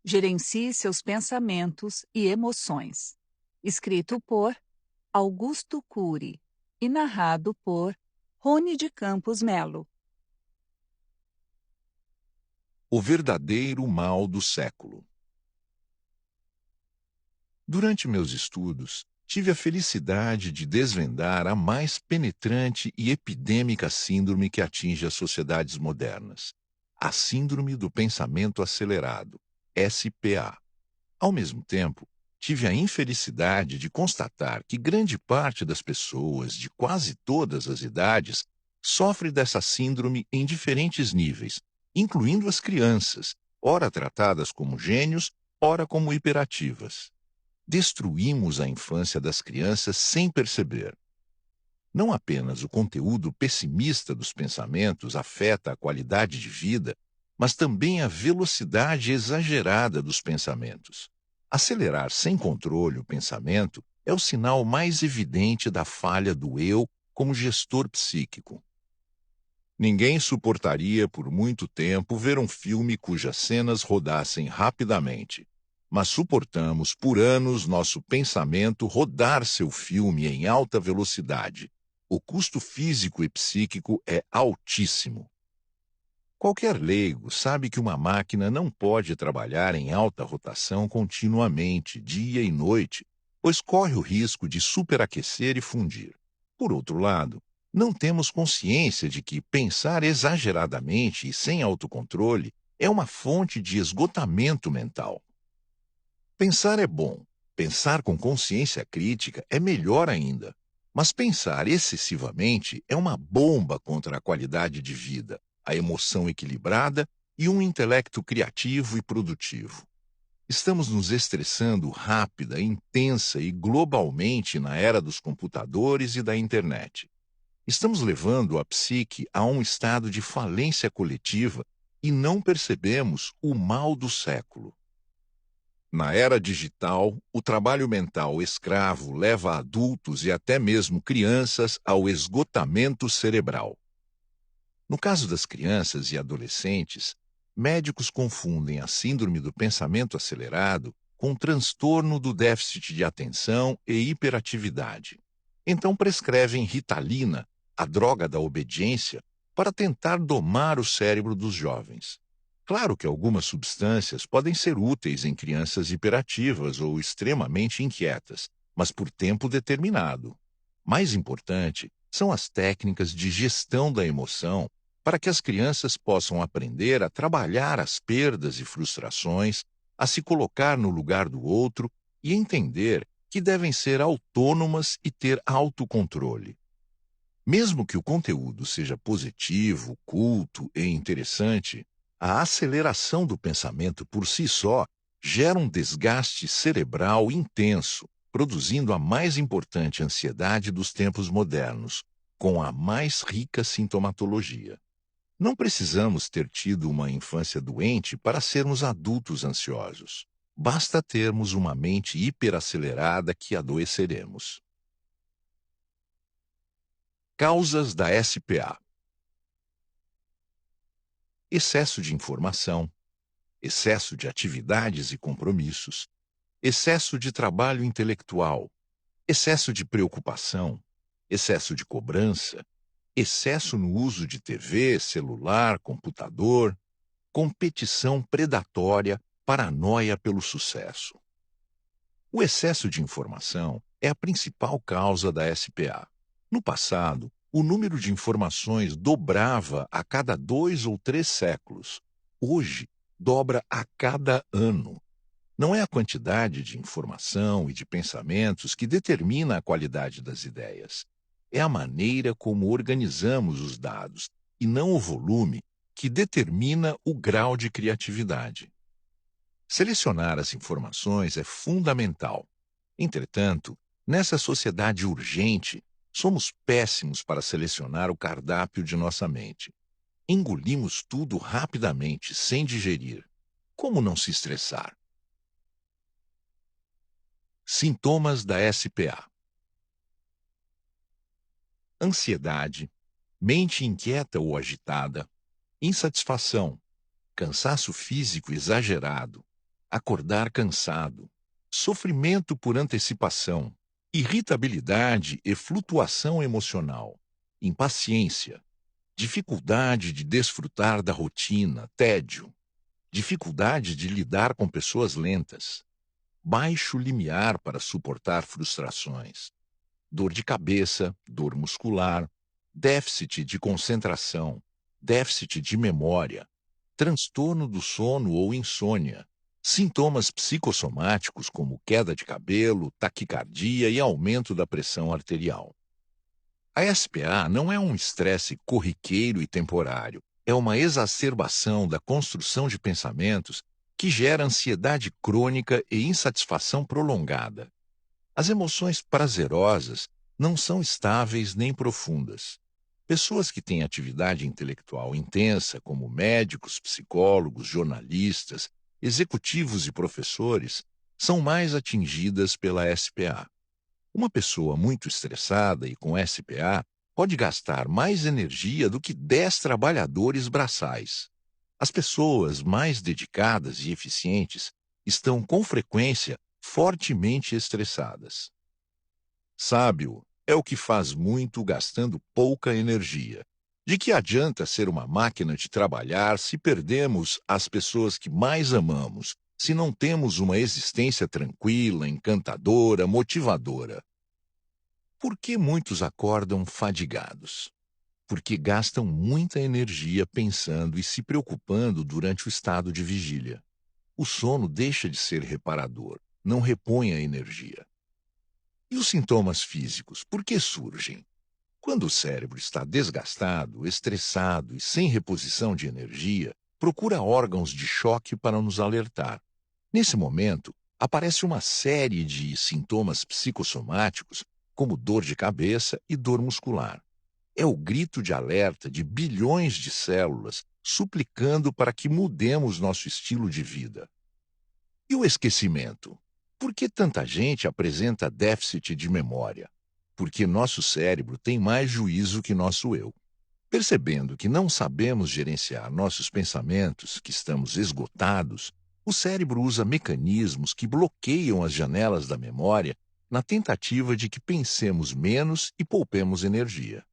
Gerencie seus pensamentos e emoções. Escrito por Augusto Cury e narrado por Rony de Campos Melo. O verdadeiro mal do século. Durante meus estudos, tive a felicidade de desvendar a mais penetrante e epidêmica síndrome que atinge as sociedades modernas: a Síndrome do Pensamento Acelerado, SPA. Ao mesmo tempo, tive a infelicidade de constatar que grande parte das pessoas de quase todas as idades sofre dessa síndrome em diferentes níveis, incluindo as crianças, ora tratadas como gênios, ora como hiperativas. Destruímos a infância das crianças sem perceber. Não apenas o conteúdo pessimista dos pensamentos afeta a qualidade de vida, mas também a velocidade exagerada dos pensamentos. Acelerar sem controle o pensamento é o sinal mais evidente da falha do eu como gestor psíquico. Ninguém suportaria por muito tempo ver um filme cujas cenas rodassem rapidamente. Mas suportamos por anos nosso pensamento rodar seu filme em alta velocidade. O custo físico e psíquico é altíssimo. Qualquer leigo sabe que uma máquina não pode trabalhar em alta rotação continuamente, dia e noite, pois corre o risco de superaquecer e fundir. Por outro lado, não temos consciência de que pensar exageradamente e sem autocontrole é uma fonte de esgotamento mental. Pensar é bom, pensar com consciência crítica é melhor ainda, mas pensar excessivamente é uma bomba contra a qualidade de vida, a emoção equilibrada e um intelecto criativo e produtivo. Estamos nos estressando rápida, intensa e globalmente na era dos computadores e da internet. Estamos levando a psique a um estado de falência coletiva e não percebemos o mal do século. Na era digital, o trabalho mental escravo leva adultos e até mesmo crianças ao esgotamento cerebral. No caso das crianças e adolescentes, médicos confundem a síndrome do pensamento acelerado com transtorno do déficit de atenção e hiperatividade. Então prescrevem Ritalina, a droga da obediência, para tentar domar o cérebro dos jovens. Claro que algumas substâncias podem ser úteis em crianças hiperativas ou extremamente inquietas, mas por tempo determinado. Mais importante são as técnicas de gestão da emoção para que as crianças possam aprender a trabalhar as perdas e frustrações, a se colocar no lugar do outro e entender que devem ser autônomas e ter autocontrole. Mesmo que o conteúdo seja positivo, culto e interessante, a aceleração do pensamento por si só gera um desgaste cerebral intenso, produzindo a mais importante ansiedade dos tempos modernos, com a mais rica sintomatologia. Não precisamos ter tido uma infância doente para sermos adultos ansiosos. Basta termos uma mente hiperacelerada que adoeceremos. Causas da SPA: excesso de informação, excesso de atividades e compromissos, excesso de trabalho intelectual, excesso de preocupação, excesso de cobrança, excesso no uso de TV, celular, computador, competição predatória, paranoia pelo sucesso. O excesso de informação é a principal causa da SPA. No passado, o número de informações dobrava a cada 2 ou 3 séculos. Hoje, dobra a cada ano. Não é a quantidade de informação e de pensamentos que determina a qualidade das ideias. É a maneira como organizamos os dados, e não o volume, que determina o grau de criatividade. Selecionar as informações é fundamental. Entretanto, nessa sociedade urgente, somos péssimos para selecionar o cardápio de nossa mente. Engolimos tudo rapidamente, sem digerir. Como não se estressar? Sintomas da SPA: ansiedade, mente inquieta ou agitada, insatisfação, cansaço físico exagerado, acordar cansado, sofrimento por antecipação, irritabilidade e flutuação emocional, impaciência, dificuldade de desfrutar da rotina, tédio, dificuldade de lidar com pessoas lentas, baixo limiar para suportar frustrações, dor de cabeça, dor muscular, déficit de concentração, déficit de memória, transtorno do sono ou insônia, sintomas psicossomáticos como queda de cabelo, taquicardia e aumento da pressão arterial. A SPA não é um estresse corriqueiro e temporário, é uma exacerbação da construção de pensamentos que gera ansiedade crônica e insatisfação prolongada. As emoções prazerosas não são estáveis nem profundas. Pessoas que têm atividade intelectual intensa, como médicos, psicólogos, jornalistas, executivos e professores, são mais atingidas pela SPA. Uma pessoa muito estressada e com SPA pode gastar mais energia do que 10 trabalhadores braçais. As pessoas mais dedicadas e eficientes estão, com frequência, fortemente estressadas. Sábio é o que faz muito gastando pouca energia. De que adianta ser uma máquina de trabalhar se perdemos as pessoas que mais amamos, se não temos uma existência tranquila, encantadora, motivadora? Por que muitos acordam fadigados? Porque gastam muita energia pensando e se preocupando durante o estado de vigília. O sono deixa de ser reparador, não repõe a energia. E os sintomas físicos, por que surgem? Quando o cérebro está desgastado, estressado e sem reposição de energia, procura órgãos de choque para nos alertar. Nesse momento, aparece uma série de sintomas psicossomáticos, como dor de cabeça e dor muscular. É o grito de alerta de bilhões de células suplicando para que mudemos nosso estilo de vida. E o esquecimento? Por que tanta gente apresenta déficit de memória? Porque nosso cérebro tem mais juízo que nosso eu. Percebendo que não sabemos gerenciar nossos pensamentos, que estamos esgotados, o cérebro usa mecanismos que bloqueiam as janelas da memória na tentativa de que pensemos menos e poupemos energia.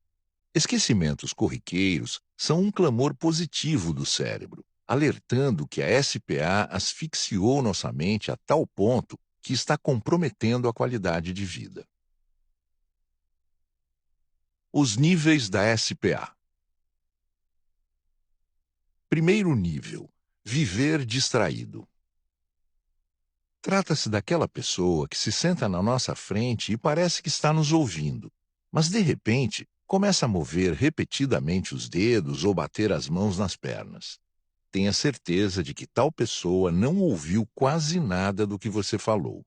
Esquecimentos corriqueiros são um clamor positivo do cérebro, alertando que a SPA asfixiou nossa mente a tal ponto que está comprometendo a qualidade de vida. Os níveis da SPA. Primeiro nível: viver distraído. Trata-se daquela pessoa que se senta na nossa frente e parece que está nos ouvindo, mas de repente começa a mover repetidamente os dedos ou bater as mãos nas pernas. Tenha certeza de que tal pessoa não ouviu quase nada do que você falou.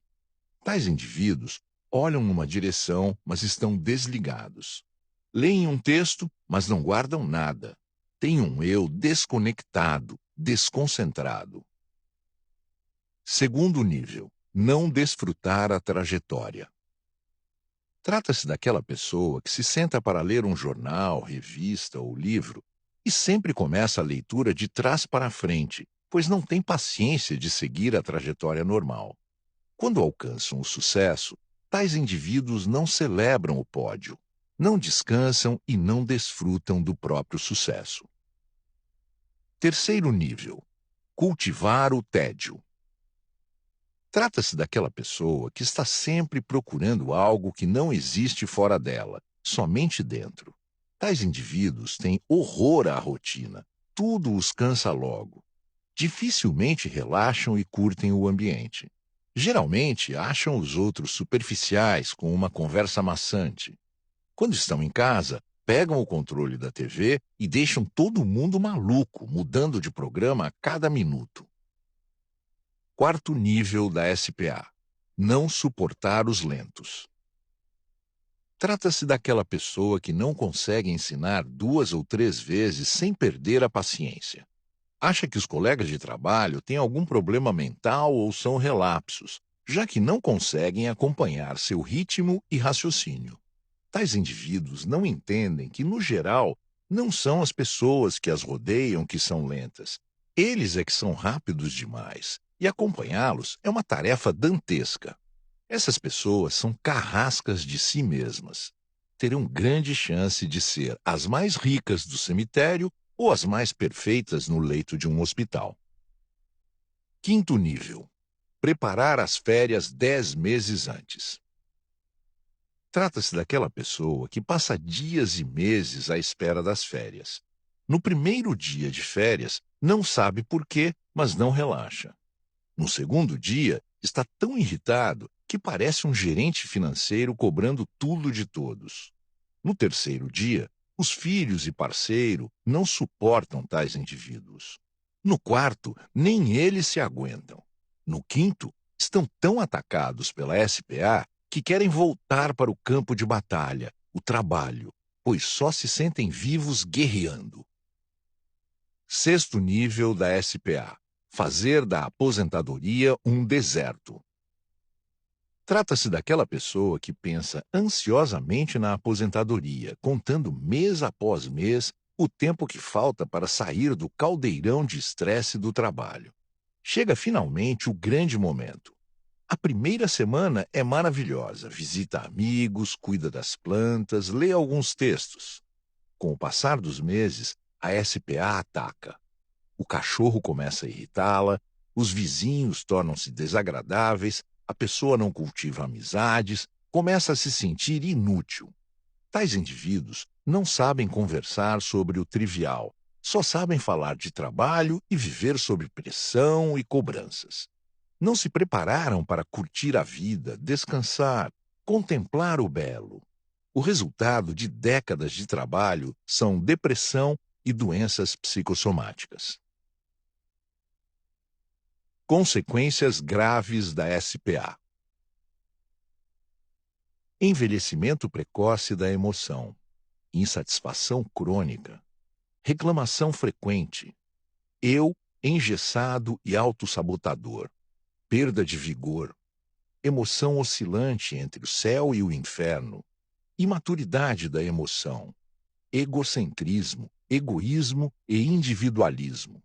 Tais indivíduos olham numa direção, mas estão desligados. Leem um texto, mas não guardam nada. Têm um eu desconectado, desconcentrado. Segundo nível: não desfrutar a trajetória. Trata-se daquela pessoa que se senta para ler um jornal, revista ou livro e sempre começa a leitura de trás para frente, pois não tem paciência de seguir a trajetória normal. Quando alcançam o sucesso, tais indivíduos não celebram o pódio, não descansam e não desfrutam do próprio sucesso. Terceiro nível: cultivar o tédio. Trata-se daquela pessoa que está sempre procurando algo que não existe fora dela, somente dentro. Tais indivíduos têm horror à rotina, tudo os cansa logo. Dificilmente relaxam e curtem o ambiente. Geralmente acham os outros superficiais com uma conversa maçante. Quando estão em casa, pegam o controle da TV e deixam todo mundo maluco, mudando de programa a cada minuto. Quarto nível da SPA: não suportar os lentos. Trata-se daquela pessoa que não consegue ensinar 2 ou 3 vezes sem perder a paciência. Acha que os colegas de trabalho têm algum problema mental ou são relapsos, já que não conseguem acompanhar seu ritmo e raciocínio. Tais indivíduos não entendem que, no geral, não são as pessoas que as rodeiam que são lentas. Eles é que são rápidos demais e acompanhá-los é uma tarefa dantesca. Essas pessoas são carrascas de si mesmas. Terão grande chance de ser as mais ricas do cemitério ou as mais perfeitas no leito de um hospital. Quinto nível: preparar as férias 10 meses antes. Trata-se daquela pessoa que passa dias e meses à espera das férias. No primeiro dia de férias, não sabe por quê, mas não relaxa. No segundo dia, está tão irritado que parece um gerente financeiro cobrando tudo de todos. No terceiro dia, os filhos e parceiro não suportam tais indivíduos. No quarto, nem eles se aguentam. No quinto, estão tão atacados pela SPA que querem voltar para o campo de batalha, o trabalho, pois só se sentem vivos guerreando. Sexto nível da SPA: fazer da aposentadoria um deserto. Trata-se daquela pessoa que pensa ansiosamente na aposentadoria, contando mês após mês o tempo que falta para sair do caldeirão de estresse do trabalho. Chega finalmente o grande momento. A primeira semana é maravilhosa. Visita amigos, cuida das plantas, lê alguns textos. Com o passar dos meses, a SPA ataca. O cachorro começa a irritá-la, os vizinhos tornam-se desagradáveis, a pessoa não cultiva amizades, começa a se sentir inútil. Tais indivíduos não sabem conversar sobre o trivial, só sabem falar de trabalho e viver sob pressão e cobranças. Não se prepararam para curtir a vida, descansar, contemplar o belo. O resultado de décadas de trabalho são depressão e doenças psicossomáticas. Consequências graves da SPA: envelhecimento precoce da emoção, insatisfação crônica, reclamação frequente, eu engessado e autossabotador, perda de vigor, emoção oscilante entre o céu e o inferno, imaturidade da emoção, egocentrismo, egoísmo e individualismo,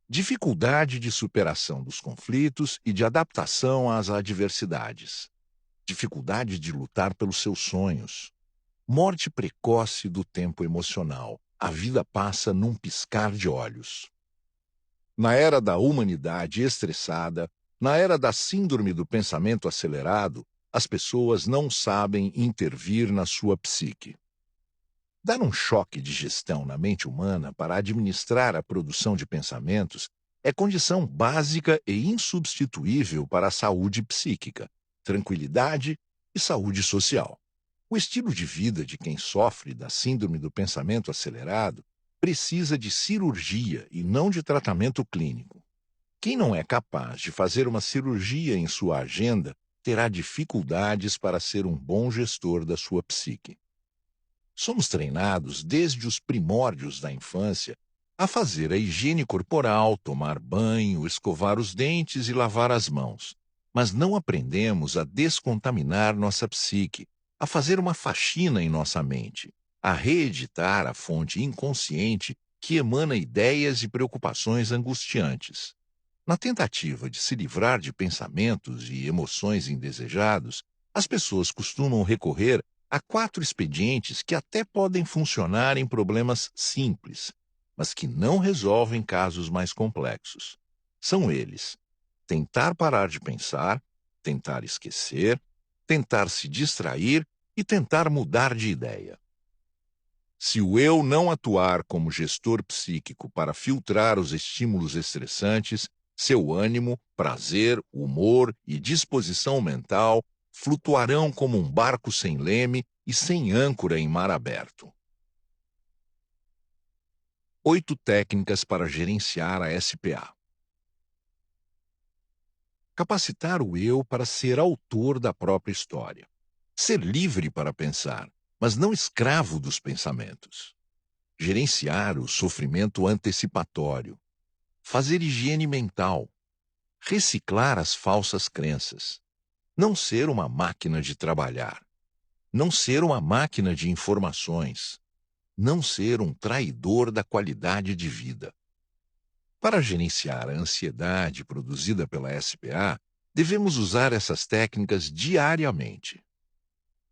dificuldade de superação dos conflitos e de adaptação às adversidades, dificuldade de lutar pelos seus sonhos, morte precoce do tempo emocional. A vida passa num piscar de olhos. Na era da humanidade estressada, na era da síndrome do pensamento acelerado, as pessoas não sabem intervir na sua psique. Dar um choque de gestão na mente humana para administrar a produção de pensamentos é condição básica e insubstituível para a saúde psíquica, tranquilidade e saúde social. O estilo de vida de quem sofre da síndrome do pensamento acelerado precisa de cirurgia e não de tratamento clínico. Quem não é capaz de fazer uma cirurgia em sua agenda terá dificuldades para ser um bom gestor da sua psique. Somos treinados desde os primórdios da infância a fazer a higiene corporal, tomar banho, escovar os dentes e lavar as mãos. Mas não aprendemos a descontaminar nossa psique, a fazer uma faxina em nossa mente, a reeditar a fonte inconsciente que emana ideias e preocupações angustiantes. Na tentativa de se livrar de pensamentos e emoções indesejados, as pessoas costumam recorrer a 4 expedientes que até podem funcionar em problemas simples, mas que não resolvem casos mais complexos. São eles: tentar parar de pensar, tentar esquecer, tentar se distrair e tentar mudar de ideia. Se o eu não atuar como gestor psíquico para filtrar os estímulos estressantes, seu ânimo, prazer, humor e disposição mental flutuarão como um barco sem leme e sem âncora em mar aberto. 8 técnicas para gerenciar a SPA. Capacitar o eu para ser autor da própria história. Ser livre para pensar, mas não escravo dos pensamentos. Gerenciar o sofrimento antecipatório. Fazer higiene mental. Reciclar as falsas crenças. Não ser uma máquina de trabalhar. Não ser uma máquina de informações. Não ser um traidor da qualidade de vida. Para gerenciar a ansiedade produzida pela SPA, devemos usar essas técnicas diariamente.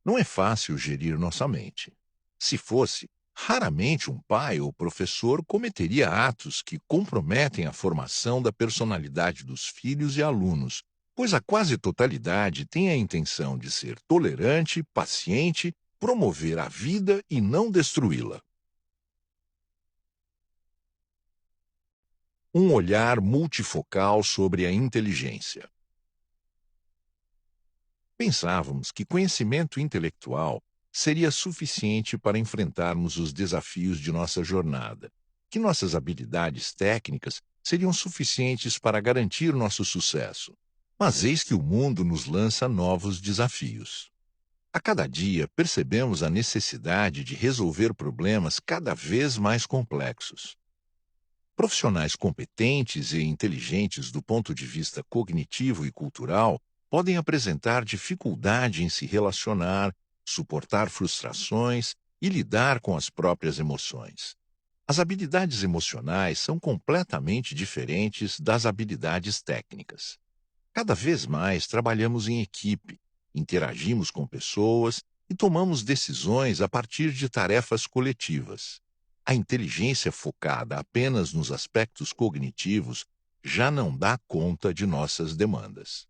Não é fácil gerir nossa mente. Se fosse, raramente um pai ou professor cometeria atos que comprometem a formação da personalidade dos filhos e alunos, pois a quase totalidade tem a intenção de ser tolerante, paciente, promover a vida e não destruí-la. Um olhar multifocal sobre a inteligência. Pensávamos que conhecimento intelectual seria suficiente para enfrentarmos os desafios de nossa jornada, que nossas habilidades técnicas seriam suficientes para garantir nosso sucesso. Mas eis que o mundo nos lança novos desafios. A cada dia percebemos a necessidade de resolver problemas cada vez mais complexos. Profissionais competentes e inteligentes do ponto de vista cognitivo e cultural podem apresentar dificuldade em se relacionar, suportar frustrações e lidar com as próprias emoções. As habilidades emocionais são completamente diferentes das habilidades técnicas. Cada vez mais trabalhamos em equipe, interagimos com pessoas e tomamos decisões a partir de tarefas coletivas. A inteligência focada apenas nos aspectos cognitivos já não dá conta de nossas demandas.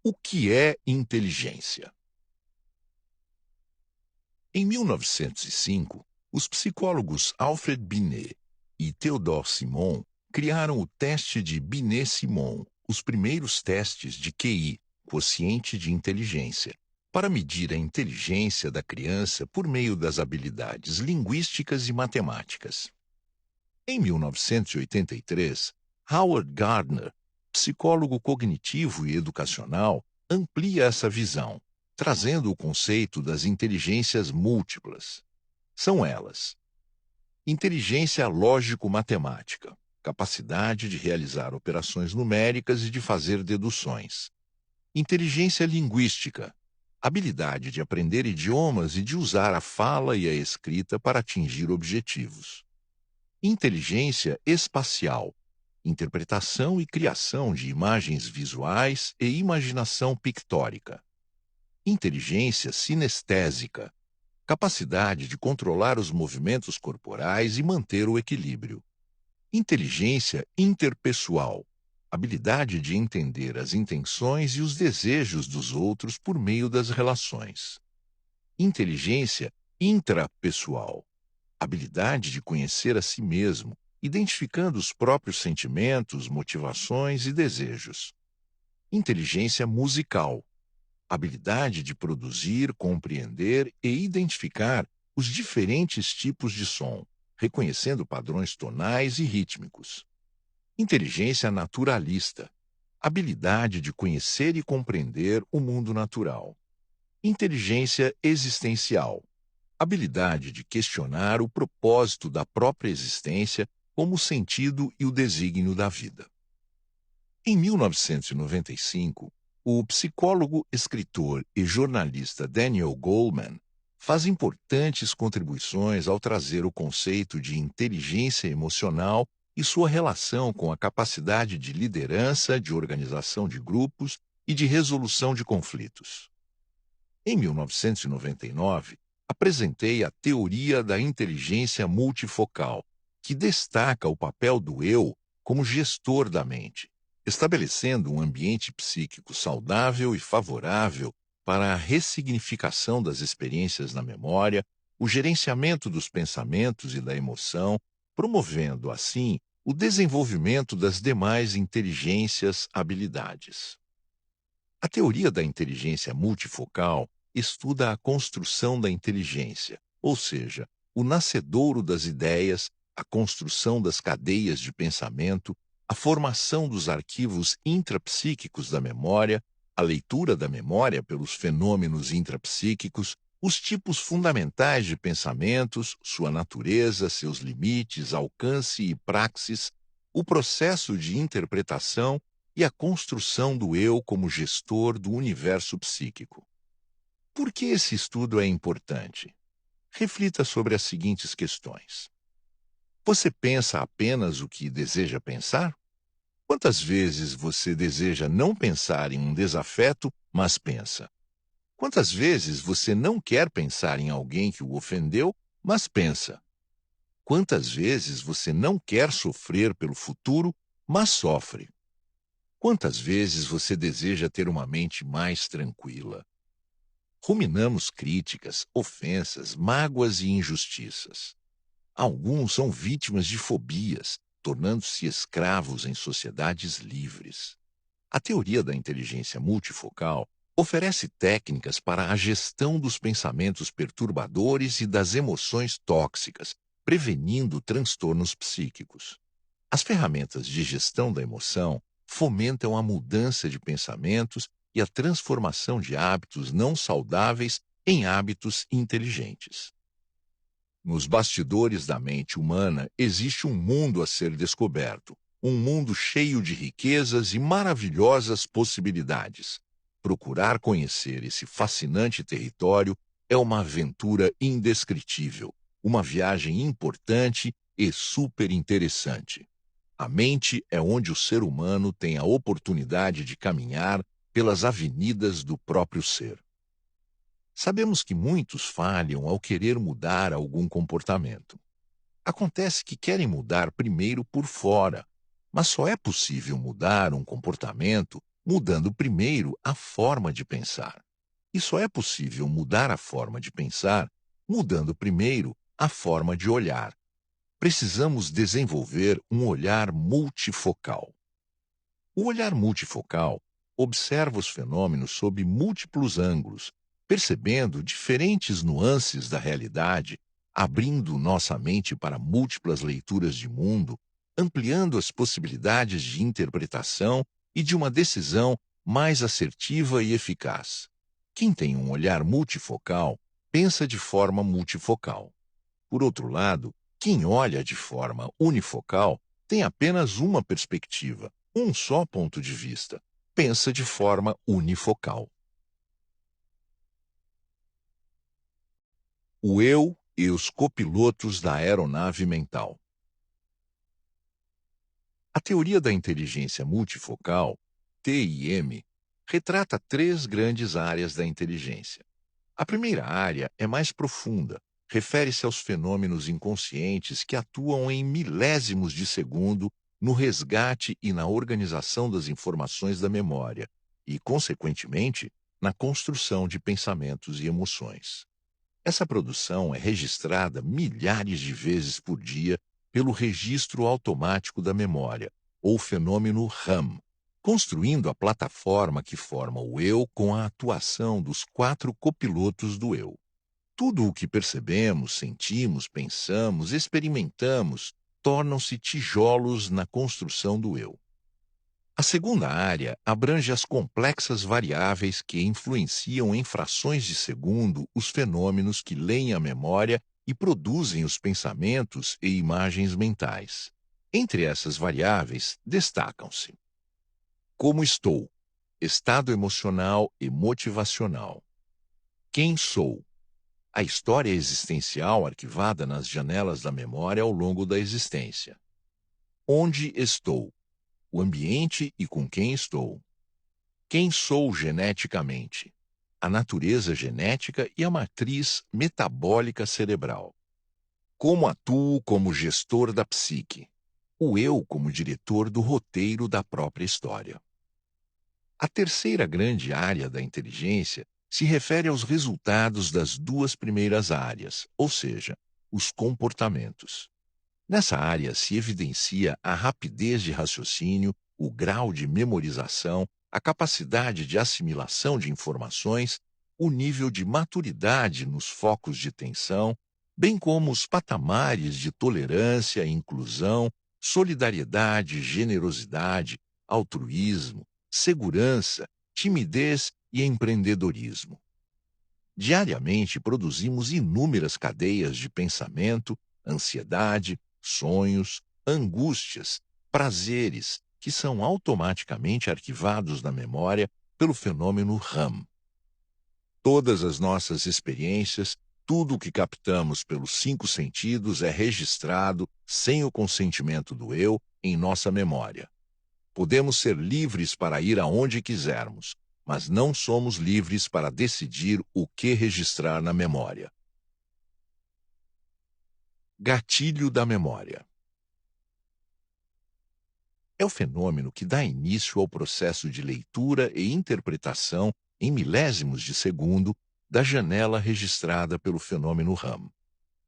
O que é inteligência? Em 1905, os psicólogos Alfred Binet e Theodore Simon criaram o teste de Binet-Simon, os primeiros testes de QI, quociente de inteligência, para medir a inteligência da criança por meio das habilidades linguísticas e matemáticas. Em 1983, Howard Gardner, psicólogo cognitivo e educacional, amplia essa visão, trazendo o conceito das inteligências múltiplas. São elas: inteligência lógico-matemática, capacidade de realizar operações numéricas e de fazer deduções. Inteligência linguística, habilidade de aprender idiomas e de usar a fala e a escrita para atingir objetivos. Inteligência espacial, interpretação e criação de imagens visuais e imaginação pictórica. Inteligência sinestésica, capacidade de controlar os movimentos corporais e manter o equilíbrio. Inteligência interpessoal, habilidade de entender as intenções e os desejos dos outros por meio das relações. Inteligência intrapessoal, habilidade de conhecer a si mesmo, identificando os próprios sentimentos, motivações e desejos. Inteligência musical, habilidade de produzir, compreender e identificar os diferentes tipos de som, reconhecendo padrões tonais e rítmicos. Inteligência naturalista, habilidade de conhecer e compreender o mundo natural. Inteligência existencial, habilidade de questionar o propósito da própria existência como o sentido e o desígnio da vida. Em 1995, o psicólogo, escritor e jornalista Daniel Goleman faz importantes contribuições ao trazer o conceito de inteligência emocional e sua relação com a capacidade de liderança, de organização de grupos e de resolução de conflitos. Em 1999, apresentei a teoria da inteligência multifocal, que destaca o papel do eu como gestor da mente, estabelecendo um ambiente psíquico saudável e favorável para a ressignificação das experiências na memória, o gerenciamento dos pensamentos e da emoção, promovendo, assim, o desenvolvimento das demais inteligências habilidades. A teoria da inteligência multifocal estuda a construção da inteligência, ou seja, o nascedouro das ideias, a construção das cadeias de pensamento, a formação dos arquivos intrapsíquicos da memória, a leitura da memória pelos fenômenos intrapsíquicos, os tipos fundamentais de pensamentos, sua natureza, seus limites, alcance e praxis, o processo de interpretação e a construção do eu como gestor do universo psíquico. Por que esse estudo é importante? Reflita sobre as seguintes questões. Você pensa apenas o que deseja pensar? Quantas vezes você deseja não pensar em um desafeto, mas pensa? Quantas vezes você não quer pensar em alguém que o ofendeu, mas pensa? Quantas vezes você não quer sofrer pelo futuro, mas sofre? Quantas vezes você deseja ter uma mente mais tranquila? Ruminamos críticas, ofensas, mágoas e injustiças. Alguns são vítimas de fobias, tornando-se escravos em sociedades livres. A teoria da inteligência multifocal oferece técnicas para a gestão dos pensamentos perturbadores e das emoções tóxicas, prevenindo transtornos psíquicos. As ferramentas de gestão da emoção fomentam a mudança de pensamentos e a transformação de hábitos não saudáveis em hábitos inteligentes. Nos bastidores da mente humana existe um mundo a ser descoberto, um mundo cheio de riquezas e maravilhosas possibilidades. Procurar conhecer esse fascinante território é uma aventura indescritível, uma viagem importante e super interessante. A mente é onde o ser humano tem a oportunidade de caminhar pelas avenidas do próprio ser. Sabemos que muitos falham ao querer mudar algum comportamento. Acontece que querem mudar primeiro por fora, mas só é possível mudar um comportamento mudando primeiro a forma de pensar. E só é possível mudar a forma de pensar mudando primeiro a forma de olhar. Precisamos desenvolver um olhar multifocal. O olhar multifocal observa os fenômenos sob múltiplos ângulos, percebendo diferentes nuances da realidade, abrindo nossa mente para múltiplas leituras de mundo, ampliando as possibilidades de interpretação e de uma decisão mais assertiva e eficaz. Quem tem um olhar multifocal pensa de forma multifocal. Por outro lado, quem olha de forma unifocal tem apenas uma perspectiva, um só ponto de vista. Pensa de forma unifocal. O eu e os copilotos da aeronave mental. A teoria da inteligência multifocal, TIM, retrata três grandes áreas da inteligência. A primeira área é mais profunda, refere-se aos fenômenos inconscientes que atuam em milésimos de segundo no resgate e na organização das informações da memória e, consequentemente, na construção de pensamentos e emoções. Essa produção é registrada milhares de vezes por dia pelo registro automático da memória, ou fenômeno RAM, construindo a plataforma que forma o eu com a atuação dos quatro copilotos do eu. Tudo o que percebemos, sentimos, pensamos, experimentamos, tornam-se tijolos na construção do eu. A segunda área abrange as complexas variáveis que influenciam em frações de segundo os fenômenos que leem a memória e produzem os pensamentos e imagens mentais. Entre essas variáveis, destacam-se: como estou, estado emocional e motivacional. Quem sou? A história existencial arquivada nas janelas da memória ao longo da existência. Onde estou? O ambiente e com quem estou. Quem sou geneticamente? A natureza genética e a matriz metabólica cerebral. Como atuo como gestor da psique? O eu como diretor do roteiro da própria história. A terceira grande área da inteligência se refere aos resultados das duas primeiras áreas, ou seja, os comportamentos. Nessa área se evidencia a rapidez de raciocínio, o grau de memorização, a capacidade de assimilação de informações, o nível de maturidade nos focos de tensão, bem como os patamares de tolerância, inclusão, solidariedade, generosidade, altruísmo, segurança, timidez e empreendedorismo. Diariamente produzimos inúmeras cadeias de pensamento, ansiedade, sonhos, angústias, prazeres, que são automaticamente arquivados na memória pelo fenômeno RAM. Todas as nossas experiências Tudo o que captamos pelos 5 sentidos é registrado, sem o consentimento do eu, em nossa memória. Podemos ser livres para ir aonde quisermos, mas não somos livres para decidir o que registrar na memória. Gatilho da memória. É o fenômeno que dá início ao processo de leitura e interpretação em milésimos de segundo da janela registrada pelo fenômeno RAM.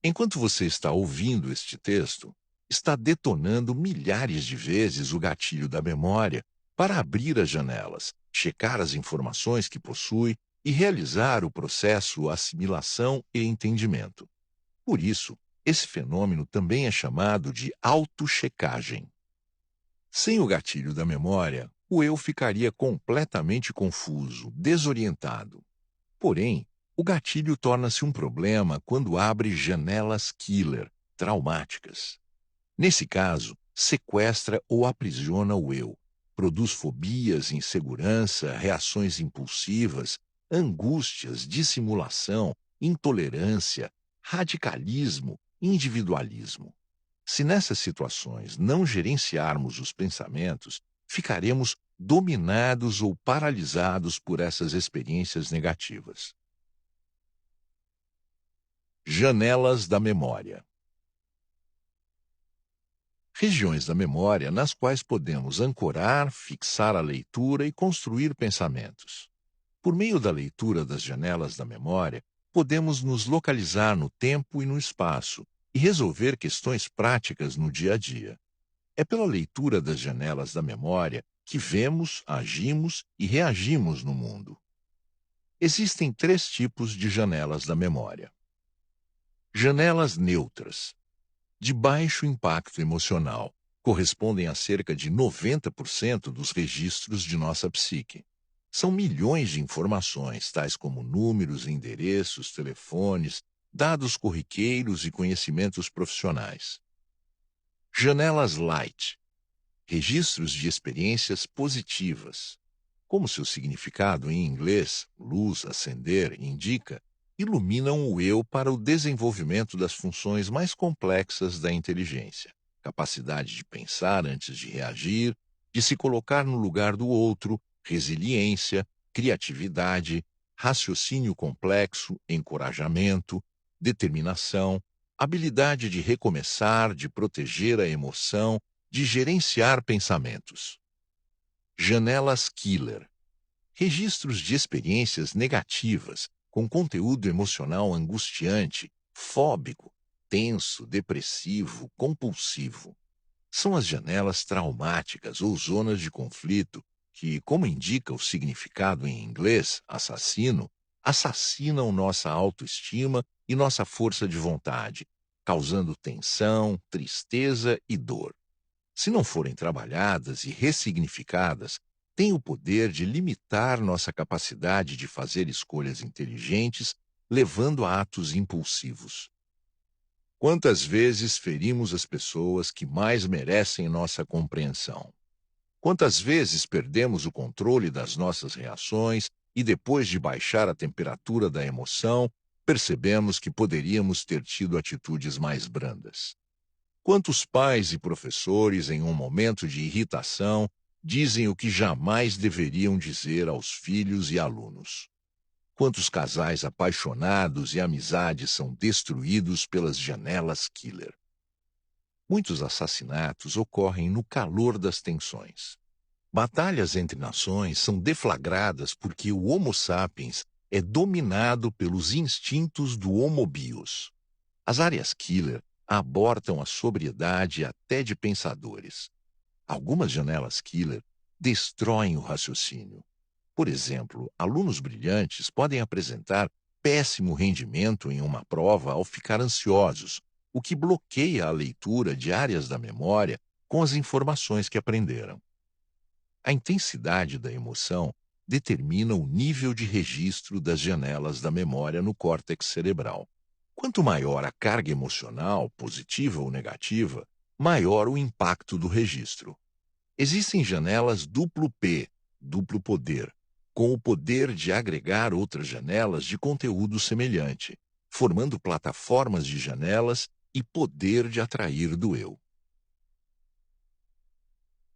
Enquanto você está ouvindo este texto, está detonando milhares de vezes o gatilho da memória para abrir as janelas, checar as informações que possui e realizar o processo assimilação e entendimento. Por isso, esse fenômeno também é chamado de autochecagem. Sem o gatilho da memória, o eu ficaria completamente confuso, desorientado. Porém, o gatilho torna-se um problema quando abre janelas killer, traumáticas. Nesse caso, sequestra ou aprisiona o eu, produz fobias, insegurança, reações impulsivas, angústias, dissimulação, intolerância, radicalismo, individualismo. Se nessas situações não gerenciarmos os pensamentos, ficaremos dominados ou paralisados por essas experiências negativas. Janelas da memória. Regiões da memória nas quais podemos ancorar, fixar a leitura e construir pensamentos. Por meio da leitura das janelas da memória, podemos nos localizar no tempo e no espaço e resolver questões práticas no dia a dia. É pela leitura das janelas da memória que vemos, agimos e reagimos no mundo. Existem 3 tipos de janelas da memória. Janelas neutras, de baixo impacto emocional, correspondem a cerca de 90% dos registros de nossa psique. São milhões de informações, tais como números, endereços, telefones, dados corriqueiros e conhecimentos profissionais. Janelas light, registros de experiências positivas. Como seu significado em inglês, luz, acender, indica, iluminam o eu para o desenvolvimento das funções mais complexas da inteligência, capacidade de pensar antes de reagir, de se colocar no lugar do outro, resiliência, criatividade, raciocínio complexo, encorajamento, determinação, habilidade de recomeçar, de proteger a emoção, de gerenciar pensamentos. Janelas killer, registros de experiências negativas, com conteúdo emocional angustiante, fóbico, tenso, depressivo, compulsivo. São as janelas traumáticas ou zonas de conflito que, como indica o significado em inglês, assassino, assassinam nossa autoestima e nossa força de vontade, causando tensão, tristeza e dor. Se não forem trabalhadas e ressignificadas, têm o poder de limitar nossa capacidade de fazer escolhas inteligentes, levando a atos impulsivos. Quantas vezes ferimos as pessoas que mais merecem nossa compreensão? Quantas vezes perdemos o controle das nossas reações e, depois de baixar a temperatura da emoção, percebemos que poderíamos ter tido atitudes mais brandas? Quantos pais e professores, em um momento de irritação, dizem o que jamais deveriam dizer aos filhos e alunos? Quantos casais apaixonados e amizades são destruídos pelas janelas killer? Muitos assassinatos ocorrem no calor das tensões. Batalhas entre nações são deflagradas porque o Homo sapiens é dominado pelos instintos do Homo bios. As áreas killer abortam a sobriedade até de pensadores. Algumas janelas killer destroem o raciocínio. Por exemplo, alunos brilhantes podem apresentar péssimo rendimento em uma prova ao ficar ansiosos, o que bloqueia a leitura de áreas da memória com as informações que aprenderam. A intensidade da emoção determina o nível de registro das janelas da memória no córtex cerebral. Quanto maior a carga emocional, positiva ou negativa, maior o impacto do registro. Existem janelas duplo P, duplo poder, com o poder de agregar outras janelas de conteúdo semelhante, formando plataformas de janelas e poder de atrair do eu.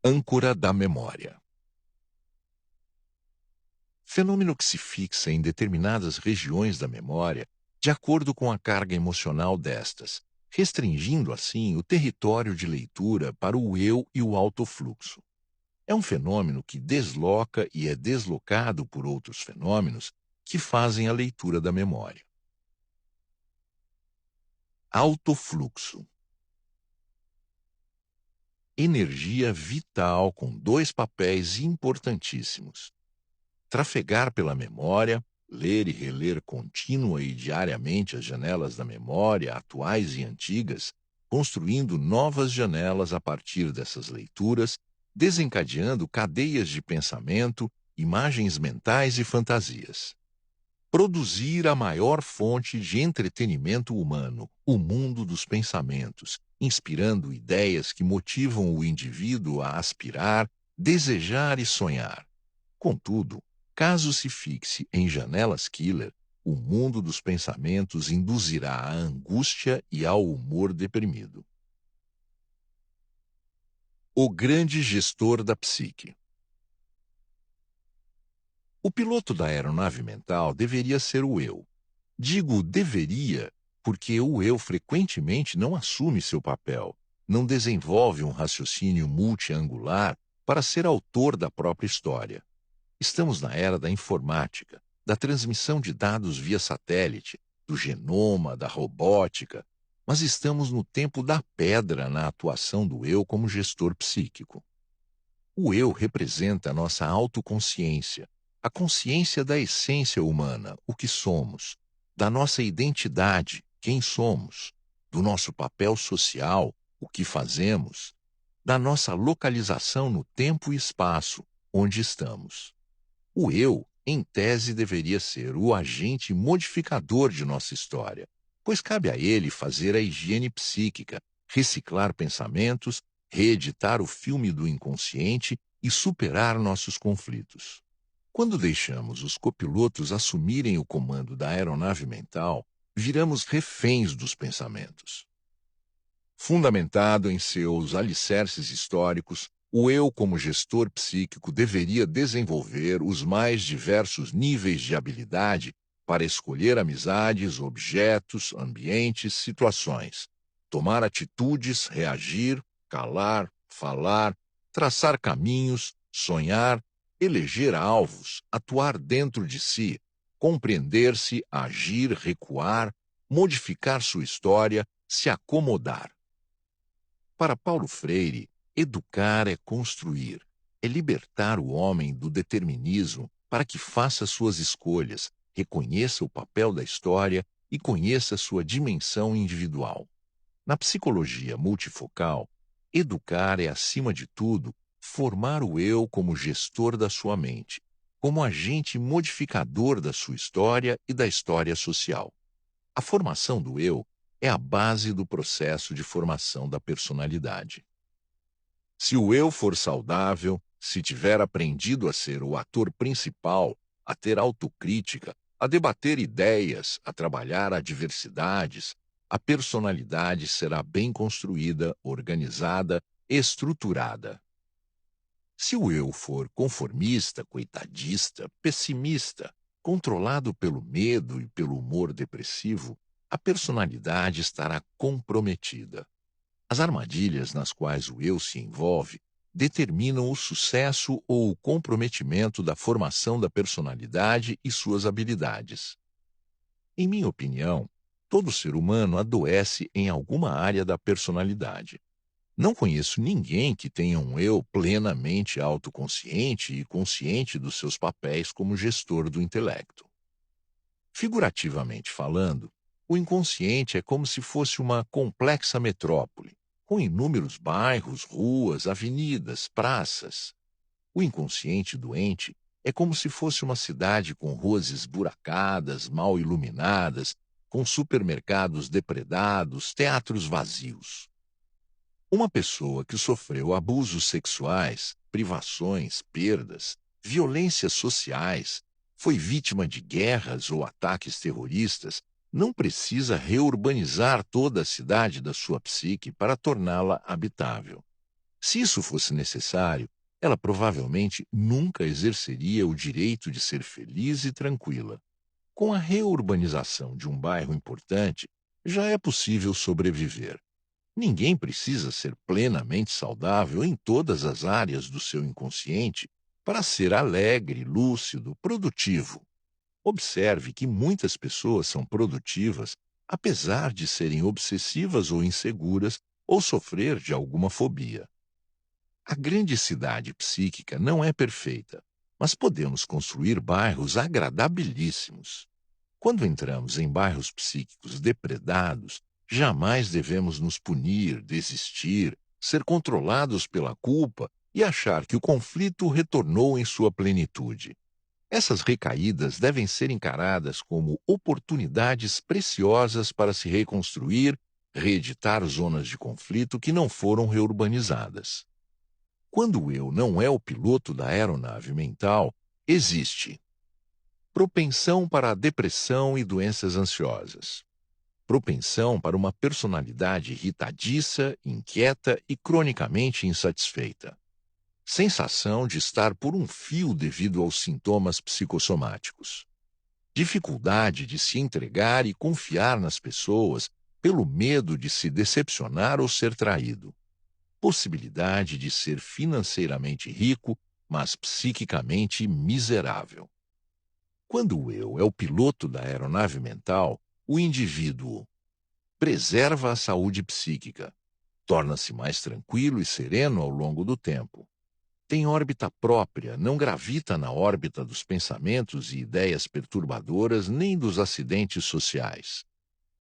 Âncora da memória. Fenômeno que se fixa em determinadas regiões da memória de acordo com a carga emocional destas, restringindo assim o território de leitura para o eu e o autofluxo. É um fenômeno que desloca e é deslocado por outros fenômenos que fazem a leitura da memória. Autofluxo. Energia vital com dois papéis importantíssimos: trafegar pela memória, ler e reler contínua e diariamente as janelas da memória, atuais e antigas, construindo novas janelas a partir dessas leituras, desencadeando cadeias de pensamento, imagens mentais e fantasias. Produzir a maior fonte de entretenimento humano, o mundo dos pensamentos, inspirando ideias que motivam o indivíduo a aspirar, desejar e sonhar. Contudo, caso se fixe em janelas killer, o mundo dos pensamentos induzirá à angústia e ao humor deprimido. O grande gestor da psique. O piloto da aeronave mental deveria ser o eu. Digo deveria porque o eu frequentemente não assume seu papel, não desenvolve um raciocínio multiangular para ser autor da própria história. Estamos na era da informática, da transmissão de dados via satélite, do genoma, da robótica, mas estamos no tempo da pedra na atuação do eu como gestor psíquico. O eu representa a nossa autoconsciência, a consciência da essência humana, o que somos, da nossa identidade, quem somos, do nosso papel social, o que fazemos, da nossa localização no tempo e espaço, onde estamos. O eu, em tese, deveria ser o agente modificador de nossa história, pois cabe a ele fazer a higiene psíquica, reciclar pensamentos, reeditar o filme do inconsciente e superar nossos conflitos. Quando deixamos os copilotos assumirem o comando da aeronave mental, viramos reféns dos pensamentos. Fundamentado em seus alicerces históricos, o eu, como gestor psíquico, deveria desenvolver os mais diversos níveis de habilidade para escolher amizades, objetos, ambientes, situações, tomar atitudes, reagir, calar, falar, traçar caminhos, sonhar, eleger alvos, atuar dentro de si, compreender-se, agir, recuar, modificar sua história, se acomodar. Para Paulo Freire, educar é construir, é libertar o homem do determinismo para que faça suas escolhas, reconheça o papel da história e conheça sua dimensão individual. Na psicologia multifocal, educar é, acima de tudo, formar o eu como gestor da sua mente, como agente modificador da sua história e da história social. A formação do eu é a base do processo de formação da personalidade. Se o eu for saudável, se tiver aprendido a ser o ator principal, a ter autocrítica, a debater ideias, a trabalhar adversidades, a personalidade será bem construída, organizada, estruturada. Se o eu for conformista, coitadista, pessimista, controlado pelo medo e pelo humor depressivo, a personalidade estará comprometida. As armadilhas nas quais o eu se envolve determinam o sucesso ou o comprometimento da formação da personalidade e suas habilidades. Em minha opinião, todo ser humano adoece em alguma área da personalidade. Não conheço ninguém que tenha um eu plenamente autoconsciente e consciente dos seus papéis como gestor do intelecto. Figurativamente falando, o inconsciente é como se fosse uma complexa metrópole, com inúmeros bairros, ruas, avenidas, praças. O inconsciente doente é como se fosse uma cidade com ruas esburacadas, mal iluminadas, com supermercados depredados, teatros vazios. Uma pessoa que sofreu abusos sexuais, privações, perdas, violências sociais, foi vítima de guerras ou ataques terroristas, Não precisa reurbanizar toda a cidade da sua psique para torná-la habitável. Se isso fosse necessário, ela provavelmente nunca exerceria o direito de ser feliz e tranquila. Com a reurbanização de um bairro importante, já é possível sobreviver. Ninguém precisa ser plenamente saudável em todas as áreas do seu inconsciente para ser alegre, lúcido, produtivo. Observe que muitas pessoas são produtivas apesar de serem obsessivas ou inseguras ou sofrer de alguma fobia. A grande cidade psíquica não é perfeita, mas podemos construir bairros agradabilíssimos. Quando entramos em bairros psíquicos depredados, jamais devemos nos punir, desistir, ser controlados pela culpa e achar que o conflito retornou em sua plenitude. Essas recaídas devem ser encaradas como oportunidades preciosas para se reconstruir, reeditar zonas de conflito que não foram reurbanizadas. Quando o eu não é o piloto da aeronave mental, existe propensão para a depressão e doenças ansiosas, propensão para uma personalidade irritadiça, inquieta e cronicamente insatisfeita, sensação de estar por um fio devido aos sintomas psicossomáticos, dificuldade de se entregar e confiar nas pessoas pelo medo de se decepcionar ou ser traído, possibilidade de ser financeiramente rico, mas psiquicamente miserável. Quando o eu é o piloto da aeronave mental, o indivíduo preserva a saúde psíquica, torna-se mais tranquilo e sereno ao longo do tempo. Tem órbita própria, não gravita na órbita dos pensamentos e ideias perturbadoras nem dos acidentes sociais.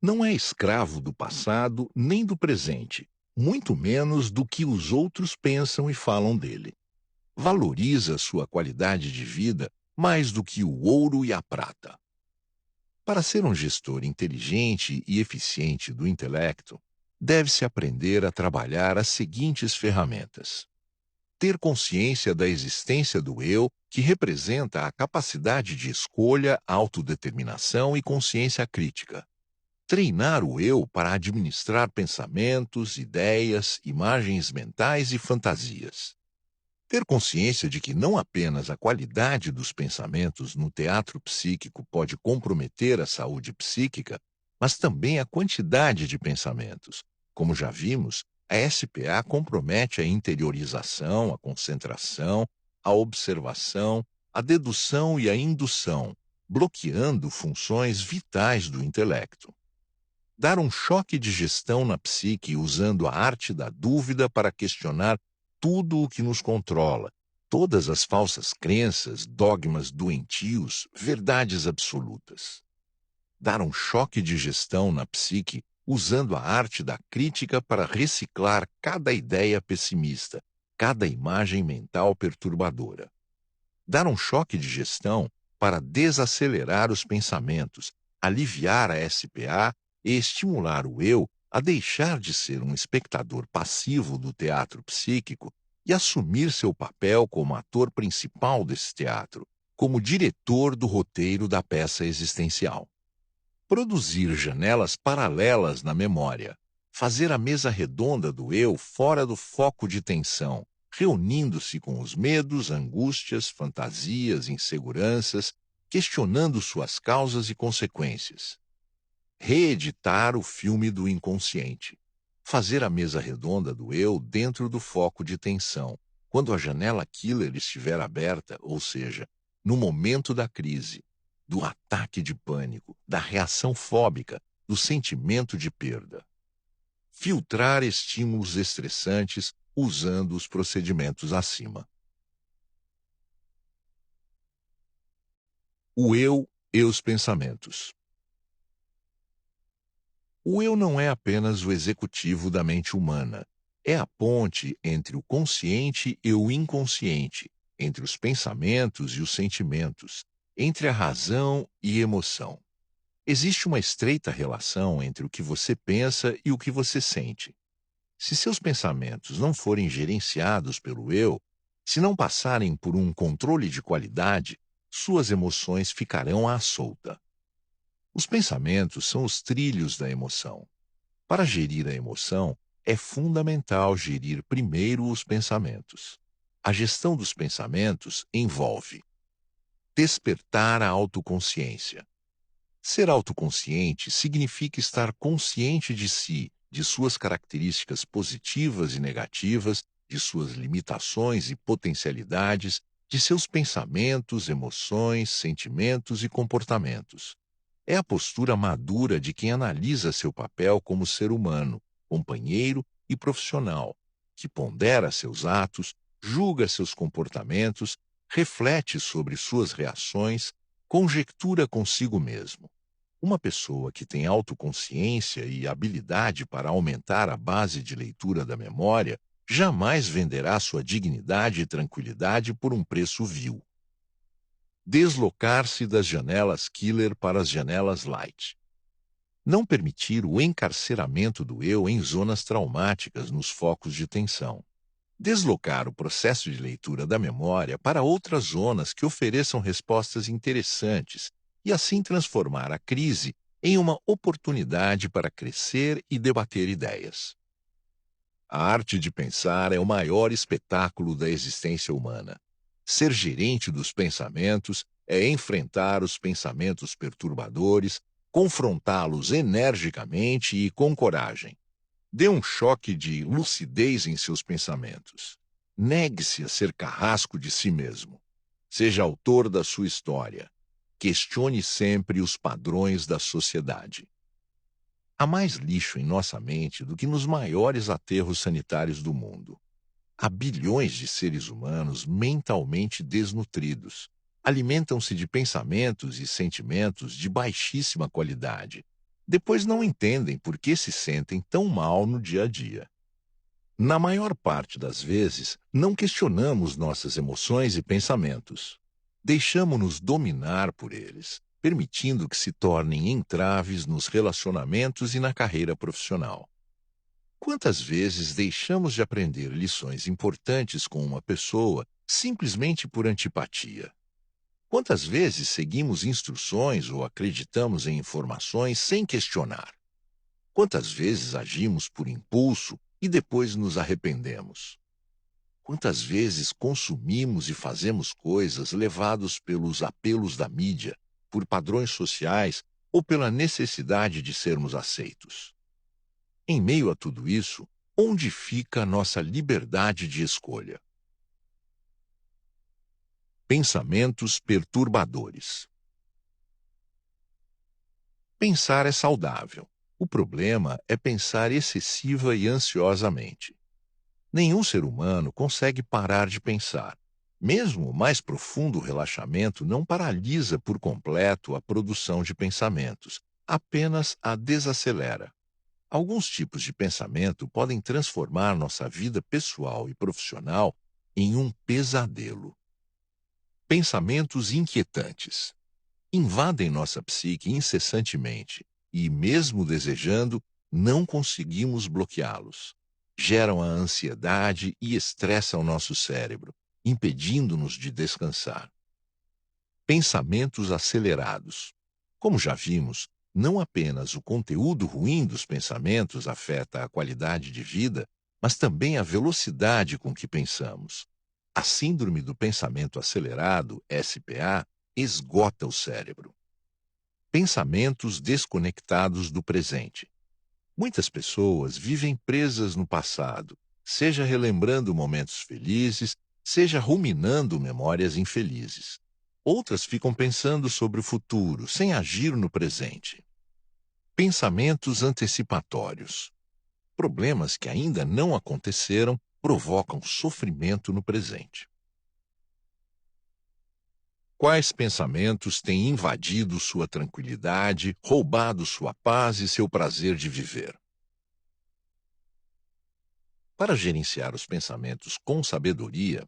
Não é escravo do passado nem do presente, muito menos do que os outros pensam e falam dele. Valoriza sua qualidade de vida mais do que o ouro e a prata. Para ser um gestor inteligente e eficiente do intelecto, deve-se aprender a trabalhar as seguintes ferramentas: ter consciência da existência do eu, que representa a capacidade de escolha, autodeterminação e consciência crítica. Treinar o eu para administrar pensamentos, ideias, imagens mentais e fantasias. Ter consciência de que não apenas a qualidade dos pensamentos no teatro psíquico pode comprometer a saúde psíquica, mas também a quantidade de pensamentos. Como já vimos, a SPA compromete a interiorização, a concentração, a observação, a dedução e a indução, bloqueando funções vitais do intelecto. Dar um choque de gestão na psique usando a arte da dúvida para questionar tudo o que nos controla, todas as falsas crenças, dogmas doentios, verdades absolutas. Dar um choque de gestão na psique usando a arte da crítica para reciclar cada ideia pessimista, cada imagem mental perturbadora. Dar um choque de gestão para desacelerar os pensamentos, aliviar a SPA e estimular o eu a deixar de ser um espectador passivo do teatro psíquico e assumir seu papel como ator principal desse teatro, como diretor do roteiro da peça existencial. Produzir janelas paralelas na memória, fazer a mesa redonda do eu fora do foco de tensão, reunindo-se com os medos, angústias, fantasias, inseguranças, questionando suas causas e consequências. Reeditar o filme do inconsciente. Fazer a mesa redonda do eu dentro do foco de tensão, quando a janela killer estiver aberta, ou seja, no momento da crise, do ataque de pânico, da reação fóbica, do sentimento de perda. Filtrar estímulos estressantes usando os procedimentos acima. O eu e os pensamentos. O eu não é apenas o executivo da mente humana. É a ponte entre o consciente e o inconsciente, entre os pensamentos e os sentimentos, entre a razão e emoção. Existe uma estreita relação entre o que você pensa e o que você sente. Se seus pensamentos não forem gerenciados pelo eu, se não passarem por um controle de qualidade, suas emoções ficarão à solta. Os pensamentos são os trilhos da emoção. Para gerir a emoção, é fundamental gerir primeiro os pensamentos. A gestão dos pensamentos envolve despertar a autoconsciência. Ser autoconsciente significa estar consciente de si, de suas características positivas e negativas, de suas limitações e potencialidades, de seus pensamentos, emoções, sentimentos e comportamentos. É a postura madura de quem analisa seu papel como ser humano, companheiro e profissional, que pondera seus atos, julga seus comportamentos, reflete sobre suas reações, conjectura consigo mesmo. Uma pessoa que tem autoconsciência e habilidade para aumentar a base de leitura da memória jamais venderá sua dignidade e tranquilidade por um preço vil. Deslocar-se das janelas killer para as janelas light. Não permitir o encarceramento do eu em zonas traumáticas nos focos de tensão. Deslocar o processo de leitura da memória para outras zonas que ofereçam respostas interessantes e assim transformar a crise em uma oportunidade para crescer e debater ideias. A arte de pensar é o maior espetáculo da existência humana. Ser gerente dos pensamentos é enfrentar os pensamentos perturbadores, confrontá-los energicamente e com coragem. Dê um choque de lucidez em seus pensamentos. Negue-se a ser carrasco de si mesmo. Seja autor da sua história. Questione sempre os padrões da sociedade. Há mais lixo em nossa mente do que nos maiores aterros sanitários do mundo. Há bilhões de seres humanos mentalmente desnutridos. Alimentam-se de pensamentos e sentimentos de baixíssima qualidade. Depois não entendem por que se sentem tão mal no dia a dia. Na maior parte das vezes, não questionamos nossas emoções e pensamentos. Deixamos-nos dominar por eles, permitindo que se tornem entraves nos relacionamentos e na carreira profissional. Quantas vezes deixamos de aprender lições importantes com uma pessoa simplesmente por antipatia? Quantas vezes seguimos instruções ou acreditamos em informações sem questionar? Quantas vezes agimos por impulso e depois nos arrependemos? Quantas vezes consumimos e fazemos coisas levados pelos apelos da mídia, por padrões sociais ou pela necessidade de sermos aceitos? Em meio a tudo isso, onde fica a nossa liberdade de escolha? Pensamentos perturbadores. Pensar é saudável. O problema é pensar excessiva e ansiosamente. Nenhum ser humano consegue parar de pensar. Mesmo o mais profundo relaxamento não paralisa por completo a produção de pensamentos, apenas a desacelera. Alguns tipos de pensamento podem transformar nossa vida pessoal e profissional em um pesadelo. Pensamentos inquietantes. Invadem nossa psique incessantemente e, mesmo desejando, não conseguimos bloqueá-los. Geram a ansiedade e estressam nosso cérebro, impedindo-nos de descansar. Pensamentos acelerados. Como já vimos, não apenas o conteúdo ruim dos pensamentos afeta a qualidade de vida, mas também a velocidade com que pensamos. A síndrome do pensamento acelerado, SPA, esgota o cérebro. Pensamentos desconectados do presente. Muitas pessoas vivem presas no passado, seja relembrando momentos felizes, seja ruminando memórias infelizes. Outras ficam pensando sobre o futuro, sem agir no presente. Pensamentos antecipatórios. Problemas que ainda não aconteceram provocam sofrimento no presente. Quais pensamentos têm invadido sua tranquilidade, roubado sua paz e seu prazer de viver? Para gerenciar os pensamentos com sabedoria,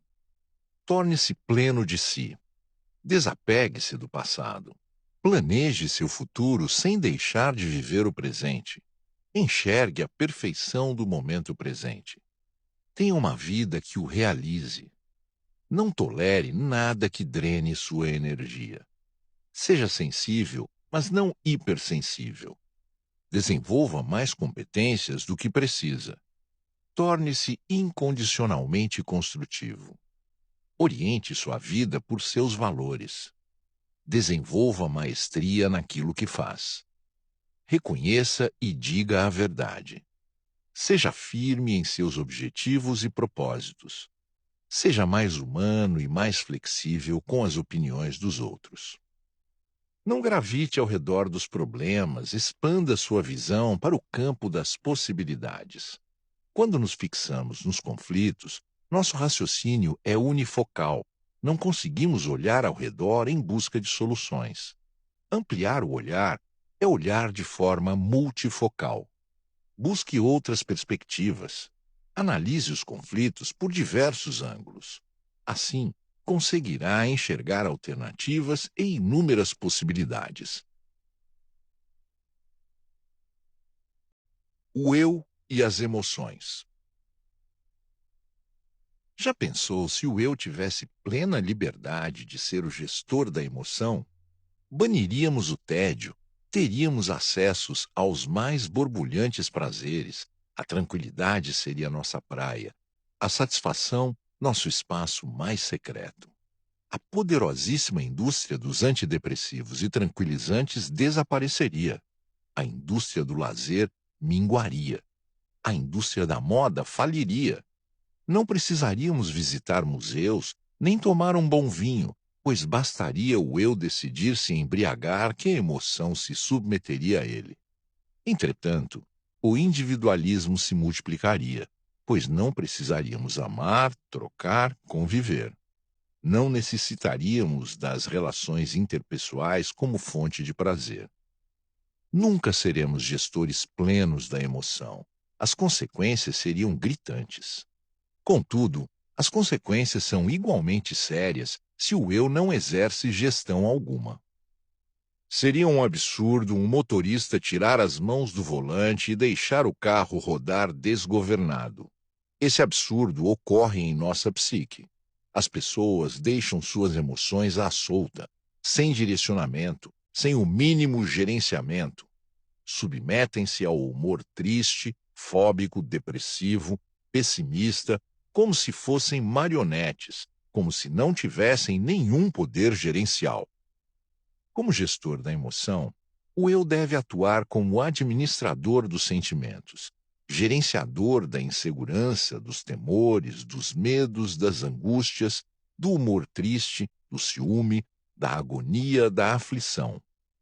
torne-se pleno de si. Desapegue-se do passado. Planeje seu futuro sem deixar de viver o presente. Enxergue a perfeição do momento presente. Tenha uma vida que o realize. Não tolere nada que drene sua energia. Seja sensível mas não hipersensível. Desenvolva mais competências do que precisa. Torne-se incondicionalmente construtivo. Oriente sua vida por seus valores. Desenvolva maestria naquilo que faz. Reconheça e diga a verdade. Seja firme em seus objetivos e propósitos. Seja mais humano e mais flexível com as opiniões dos outros. Não gravite ao redor dos problemas, expanda sua visão para o campo das possibilidades. Quando nos fixamos nos conflitos, nosso raciocínio é unifocal. Não conseguimos olhar ao redor em busca de soluções. Ampliar o olhar é olhar de forma multifocal. Busque outras perspectivas. Analise os conflitos por diversos ângulos. Assim, conseguirá enxergar alternativas e inúmeras possibilidades. O eu e as emoções. Já pensou se o eu tivesse plena liberdade de ser o gestor da emoção? Baniríamos o tédio, teríamos acessos aos mais borbulhantes prazeres, a tranquilidade seria nossa praia, a satisfação, nosso espaço mais secreto. A poderosíssima indústria dos antidepressivos e tranquilizantes desapareceria. A indústria do lazer minguaria. A indústria da moda faliria. Não precisaríamos visitar museus, nem tomar um bom vinho, pois bastaria o eu decidir se embriagar que a emoção se submeteria a ele. Entretanto, o individualismo se multiplicaria, pois não precisaríamos amar, trocar, conviver. Não necessitaríamos das relações interpessoais como fonte de prazer. Nunca seremos gestores plenos da emoção. As consequências seriam gritantes. Contudo, as consequências são igualmente sérias se o eu não exerce gestão alguma. Seria um absurdo um motorista tirar as mãos do volante e deixar o carro rodar desgovernado. Esse absurdo ocorre em nossa psique. As pessoas deixam suas emoções à solta, sem direcionamento, sem o mínimo gerenciamento. Submetem-se ao humor triste, fóbico, depressivo, pessimista, como se fossem marionetes, como se não tivessem nenhum poder gerencial. Como gestor da emoção, o eu deve atuar como administrador dos sentimentos, gerenciador da insegurança, dos temores, dos medos, das angústias, do humor triste, do ciúme, da agonia, da aflição.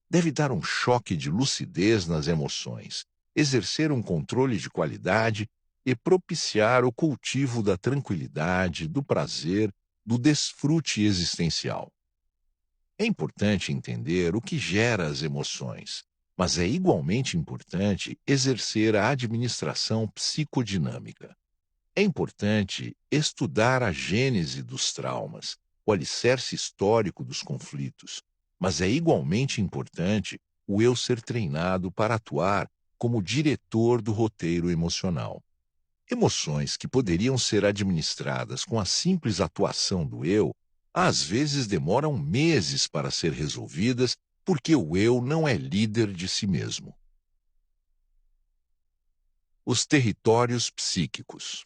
Deve dar um choque de lucidez nas emoções, exercer um controle de qualidade e propiciar o cultivo da tranquilidade, do prazer, do desfrute existencial. É importante entender o que gera as emoções, mas é igualmente importante exercer a administração psicodinâmica. É importante estudar a gênese dos traumas, o alicerce histórico dos conflitos, mas é igualmente importante o eu ser treinado para atuar como diretor do roteiro emocional. Emoções que poderiam ser administradas com a simples atuação do eu, às vezes demoram meses para ser resolvidas porque o eu não é líder de si mesmo. Os territórios psíquicos.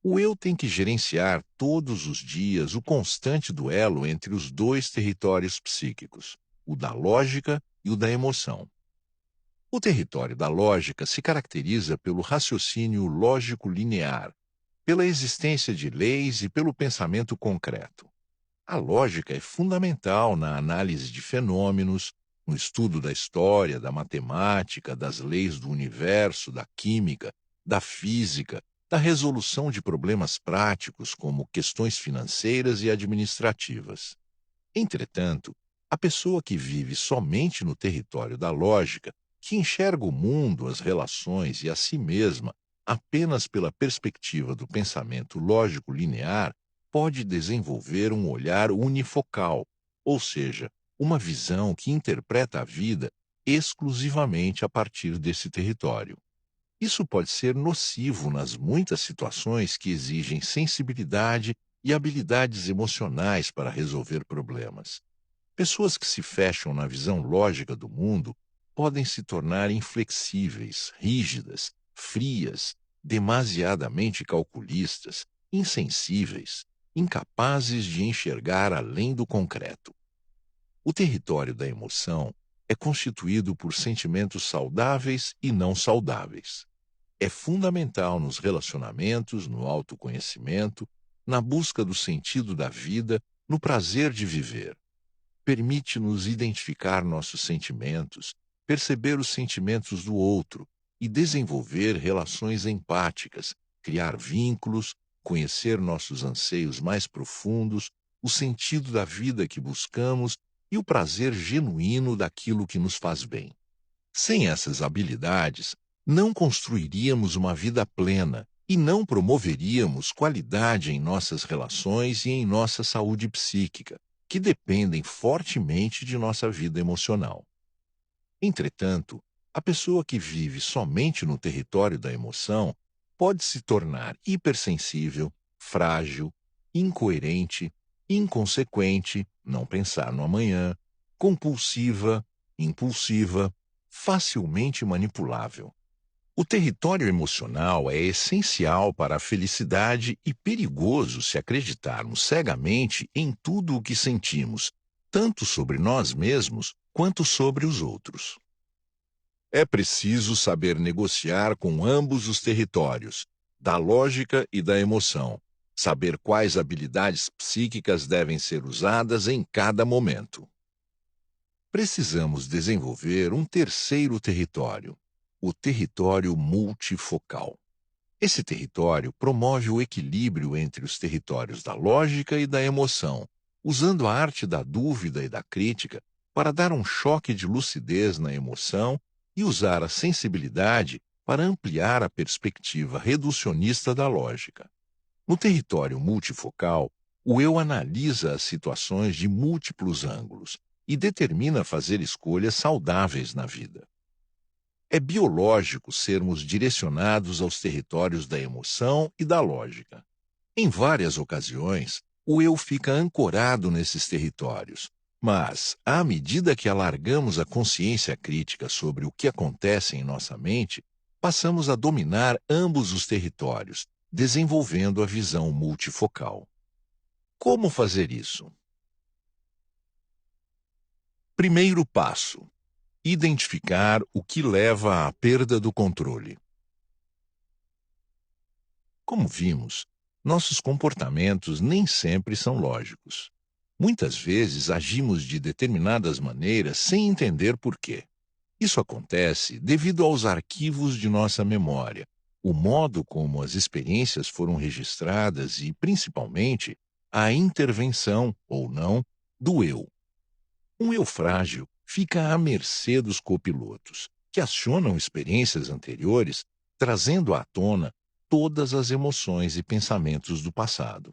O eu tem que gerenciar todos os dias o constante duelo entre os dois territórios psíquicos, o da lógica e o da emoção. O território da lógica se caracteriza pelo raciocínio lógico linear, pela existência de leis e pelo pensamento concreto. A lógica é fundamental na análise de fenômenos, no estudo da história, da matemática, das leis do universo, da química, da física, da resolução de problemas práticos como questões financeiras e administrativas. Entretanto, a pessoa que vive somente no território da lógica, que enxerga o mundo, as relações e a si mesma apenas pela perspectiva do pensamento lógico linear, pode desenvolver um olhar unifocal, ou seja, uma visão que interpreta a vida exclusivamente a partir desse território. Isso pode ser nocivo nas muitas situações que exigem sensibilidade e habilidades emocionais para resolver problemas. Pessoas que se fecham na visão lógica do mundo podem se tornar inflexíveis, rígidas, frias, demasiadamente calculistas, insensíveis, incapazes de enxergar além do concreto. O território da emoção é constituído por sentimentos saudáveis e não saudáveis. É fundamental nos relacionamentos, no autoconhecimento, na busca do sentido da vida, no prazer de viver. Permite-nos identificar nossos sentimentos, perceber os sentimentos do outro e desenvolver relações empáticas, criar vínculos, conhecer nossos anseios mais profundos, o sentido da vida que buscamos e o prazer genuíno daquilo que nos faz bem. Sem essas habilidades, não construiríamos uma vida plena e não promoveríamos qualidade em nossas relações e em nossa saúde psíquica, que dependem fortemente de nossa vida emocional. Entretanto, a pessoa que vive somente no território da emoção pode se tornar hipersensível, frágil, incoerente, inconsequente, não pensar no amanhã, compulsiva, impulsiva, facilmente manipulável. O território emocional é essencial para a felicidade e perigoso se acreditarmos cegamente em tudo o que sentimos, tanto sobre nós mesmos quanto sobre os outros. É preciso saber negociar com ambos os territórios, da lógica e da emoção, saber quais habilidades psíquicas devem ser usadas em cada momento. Precisamos desenvolver um terceiro território, o território multifocal. Esse território promove o equilíbrio entre os territórios da lógica e da emoção, usando a arte da dúvida e da crítica para dar um choque de lucidez na emoção e usar a sensibilidade para ampliar a perspectiva reducionista da lógica. No território multifocal, o eu analisa as situações de múltiplos ângulos e determina fazer escolhas saudáveis na vida. É biológico sermos direcionados aos territórios da emoção e da lógica. Em várias ocasiões, o eu fica ancorado nesses territórios, mas, à medida que alargamos a consciência crítica sobre o que acontece em nossa mente, passamos a dominar ambos os territórios, desenvolvendo a visão multifocal. Como fazer isso? Primeiro passo: identificar o que leva à perda do controle. Como vimos, nossos comportamentos nem sempre são lógicos. Muitas vezes agimos de determinadas maneiras sem entender por quê. Isso acontece devido aos arquivos de nossa memória, o modo como as experiências foram registradas e, principalmente, a intervenção, ou não, do eu. Um eu frágil fica à mercê dos copilotos, que acionam experiências anteriores, trazendo à tona todas as emoções e pensamentos do passado.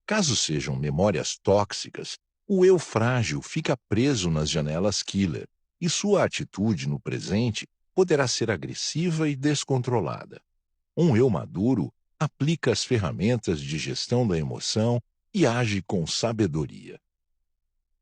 Caso sejam memórias tóxicas, o eu frágil fica preso nas janelas killer, e sua atitude no presente poderá ser agressiva e descontrolada. Um eu maduro aplica as ferramentas de gestão da emoção e age com sabedoria.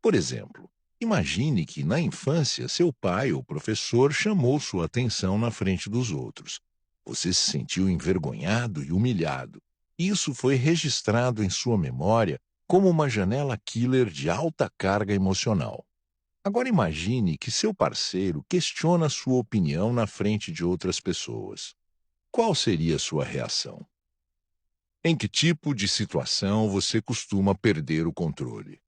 Por exemplo, imagine que, na infância, seu pai ou professor chamou sua atenção na frente dos outros. Você se sentiu envergonhado e humilhado. Isso foi registrado em sua memória como uma janela killer de alta carga emocional. Agora imagine que seu parceiro questiona sua opinião na frente de outras pessoas. Qual seria a sua reação? Em que tipo de situação você costuma perder o controle?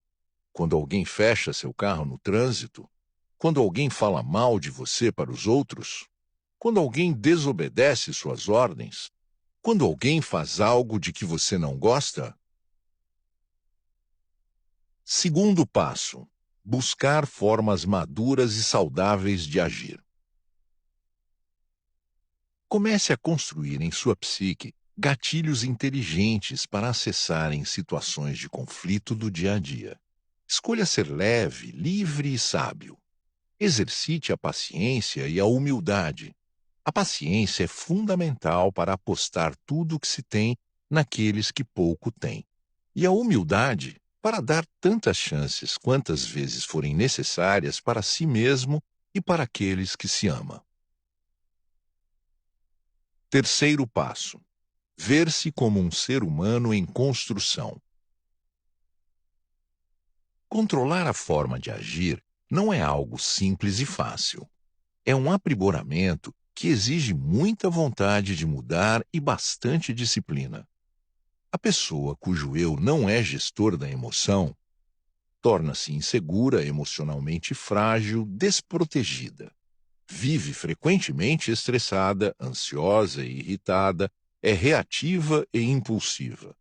Quando alguém fecha seu carro no trânsito? Quando alguém fala mal de você para os outros? Quando alguém desobedece suas ordens? Quando alguém faz algo de que você não gosta? Segundo passo: buscar formas maduras e saudáveis de agir. Comece a construir em sua psique gatilhos inteligentes para acessarem situações de conflito do dia a dia. Escolha ser leve, livre e sábio. Exercite a paciência e a humildade. A paciência é fundamental para apostar tudo o que se tem naqueles que pouco têm. E a humildade para dar tantas chances quantas vezes forem necessárias para si mesmo e para aqueles que se ama. Terceiro passo: ver-se como um ser humano em construção. Controlar a forma de agir não é algo simples e fácil. É um aprimoramento que exige muita vontade de mudar e bastante disciplina. A pessoa cujo eu não é gestor da emoção torna-se insegura, emocionalmente frágil, desprotegida. Vive frequentemente estressada, ansiosa e irritada, é reativa e impulsiva.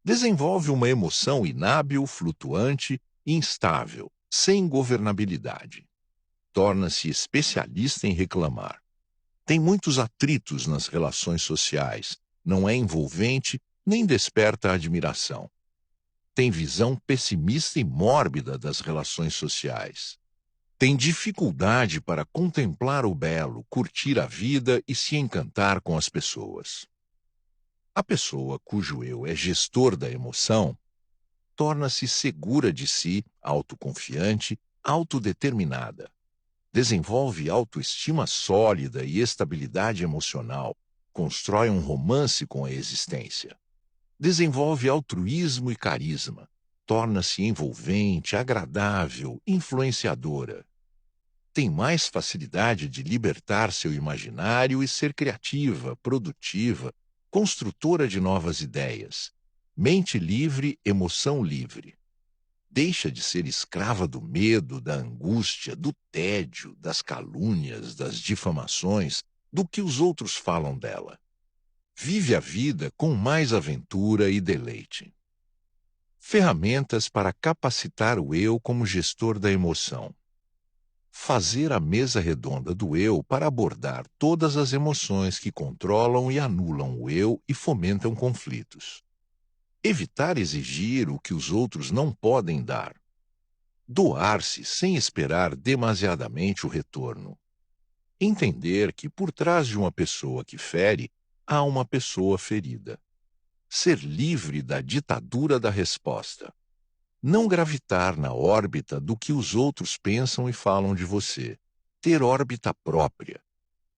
Desenvolve uma emoção inábil, flutuante e instável, sem governabilidade. Torna-se especialista em reclamar. Tem muitos atritos nas relações sociais, não é envolvente nem desperta admiração. Tem visão pessimista e mórbida das relações sociais. Tem dificuldade para contemplar o belo, curtir a vida e se encantar com as pessoas. A pessoa cujo eu é gestor da emoção torna-se segura de si, autoconfiante, autodeterminada. Desenvolve autoestima sólida e estabilidade emocional. Constrói um romance com a existência. Desenvolve altruísmo e carisma. Torna-se envolvente, agradável, influenciadora. Tem mais facilidade de libertar seu imaginário e ser criativa, produtiva, construtora de novas ideias. Mente livre, emoção livre. Deixa de ser escrava do medo, da angústia, do tédio, das calúnias, das difamações, do que os outros falam dela. Vive a vida com mais aventura e deleite. Ferramentas para capacitar o eu como gestor da emoção. Fazer a mesa redonda do eu para abordar todas as emoções que controlam e anulam o eu e fomentam conflitos. Evitar exigir o que os outros não podem dar. Doar-se sem esperar demasiadamente o retorno. Entender que por trás de uma pessoa que fere, há uma pessoa ferida. Ser livre da ditadura da resposta. Não gravitar na órbita do que os outros pensam e falam de você. Ter órbita própria.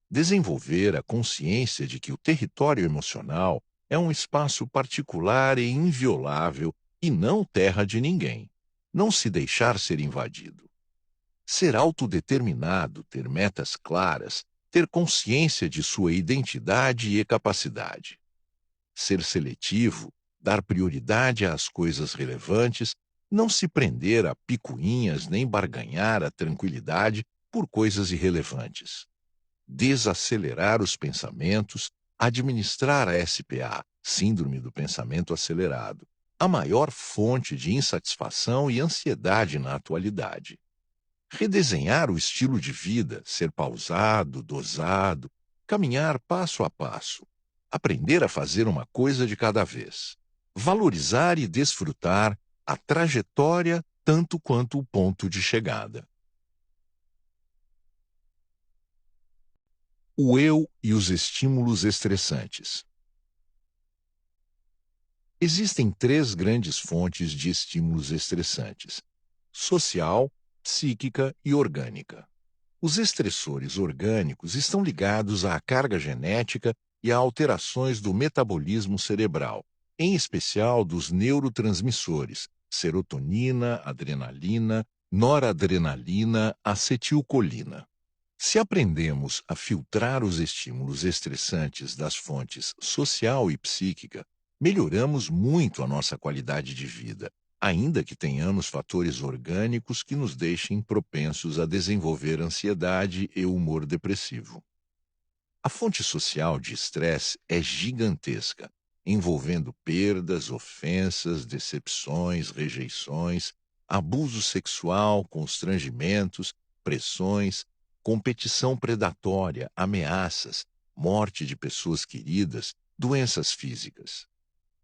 Desenvolver a consciência de que o território emocional é um espaço particular e inviolável e não terra de ninguém. Não se deixar ser invadido. Ser autodeterminado, ter metas claras, ter consciência de sua identidade e capacidade. Ser seletivo, dar prioridade às coisas relevantes, não se prender a picuinhas nem barganhar a tranquilidade por coisas irrelevantes. Desacelerar os pensamentos, administrar a SPA, Síndrome do Pensamento Acelerado, a maior fonte de insatisfação e ansiedade na atualidade. Redesenhar o estilo de vida, ser pausado, dosado, caminhar passo a passo, aprender a fazer uma coisa de cada vez, valorizar e desfrutar a trajetória tanto quanto o ponto de chegada. O eu e os estímulos estressantes. Existem três grandes fontes de estímulos estressantes: social, psíquica e orgânica. Os estressores orgânicos estão ligados à carga genética e a alterações do metabolismo cerebral, em especial dos neurotransmissores, serotonina, adrenalina, noradrenalina, acetilcolina. Se aprendemos a filtrar os estímulos estressantes das fontes social e psíquica, melhoramos muito a nossa qualidade de vida, ainda que tenhamos fatores orgânicos que nos deixem propensos a desenvolver ansiedade e humor depressivo. A fonte social de estresse é gigantesca, envolvendo perdas, ofensas, decepções, rejeições, abuso sexual, constrangimentos, pressões, competição predatória, ameaças, morte de pessoas queridas, doenças físicas.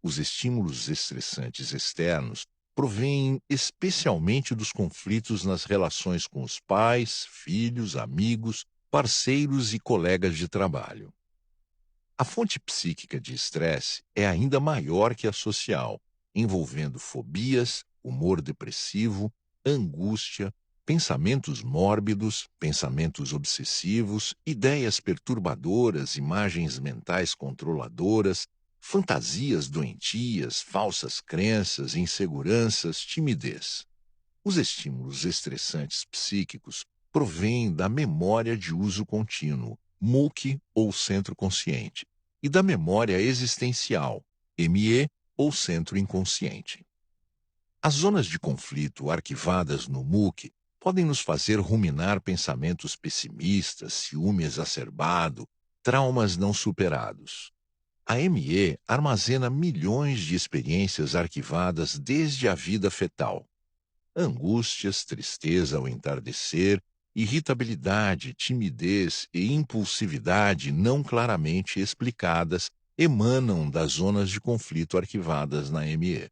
Os estímulos estressantes externos provêm especialmente dos conflitos nas relações com os pais, filhos, amigos, parceiros e colegas de trabalho. A fonte psíquica de estresse é ainda maior que a social, envolvendo fobias, humor depressivo, angústia, pensamentos mórbidos, pensamentos obsessivos, ideias perturbadoras, imagens mentais controladoras, fantasias doentias, falsas crenças, inseguranças, timidez. Os estímulos estressantes psíquicos provêm da memória de uso contínuo, MUC ou centro consciente, e da memória existencial, ME ou centro inconsciente. As zonas de conflito arquivadas no MUC podem nos fazer ruminar pensamentos pessimistas, ciúme exacerbado, traumas não superados. A ME armazena milhões de experiências arquivadas desde a vida fetal. Angústias, tristeza ao entardecer, irritabilidade, timidez e impulsividade não claramente explicadas emanam das zonas de conflito arquivadas na ME.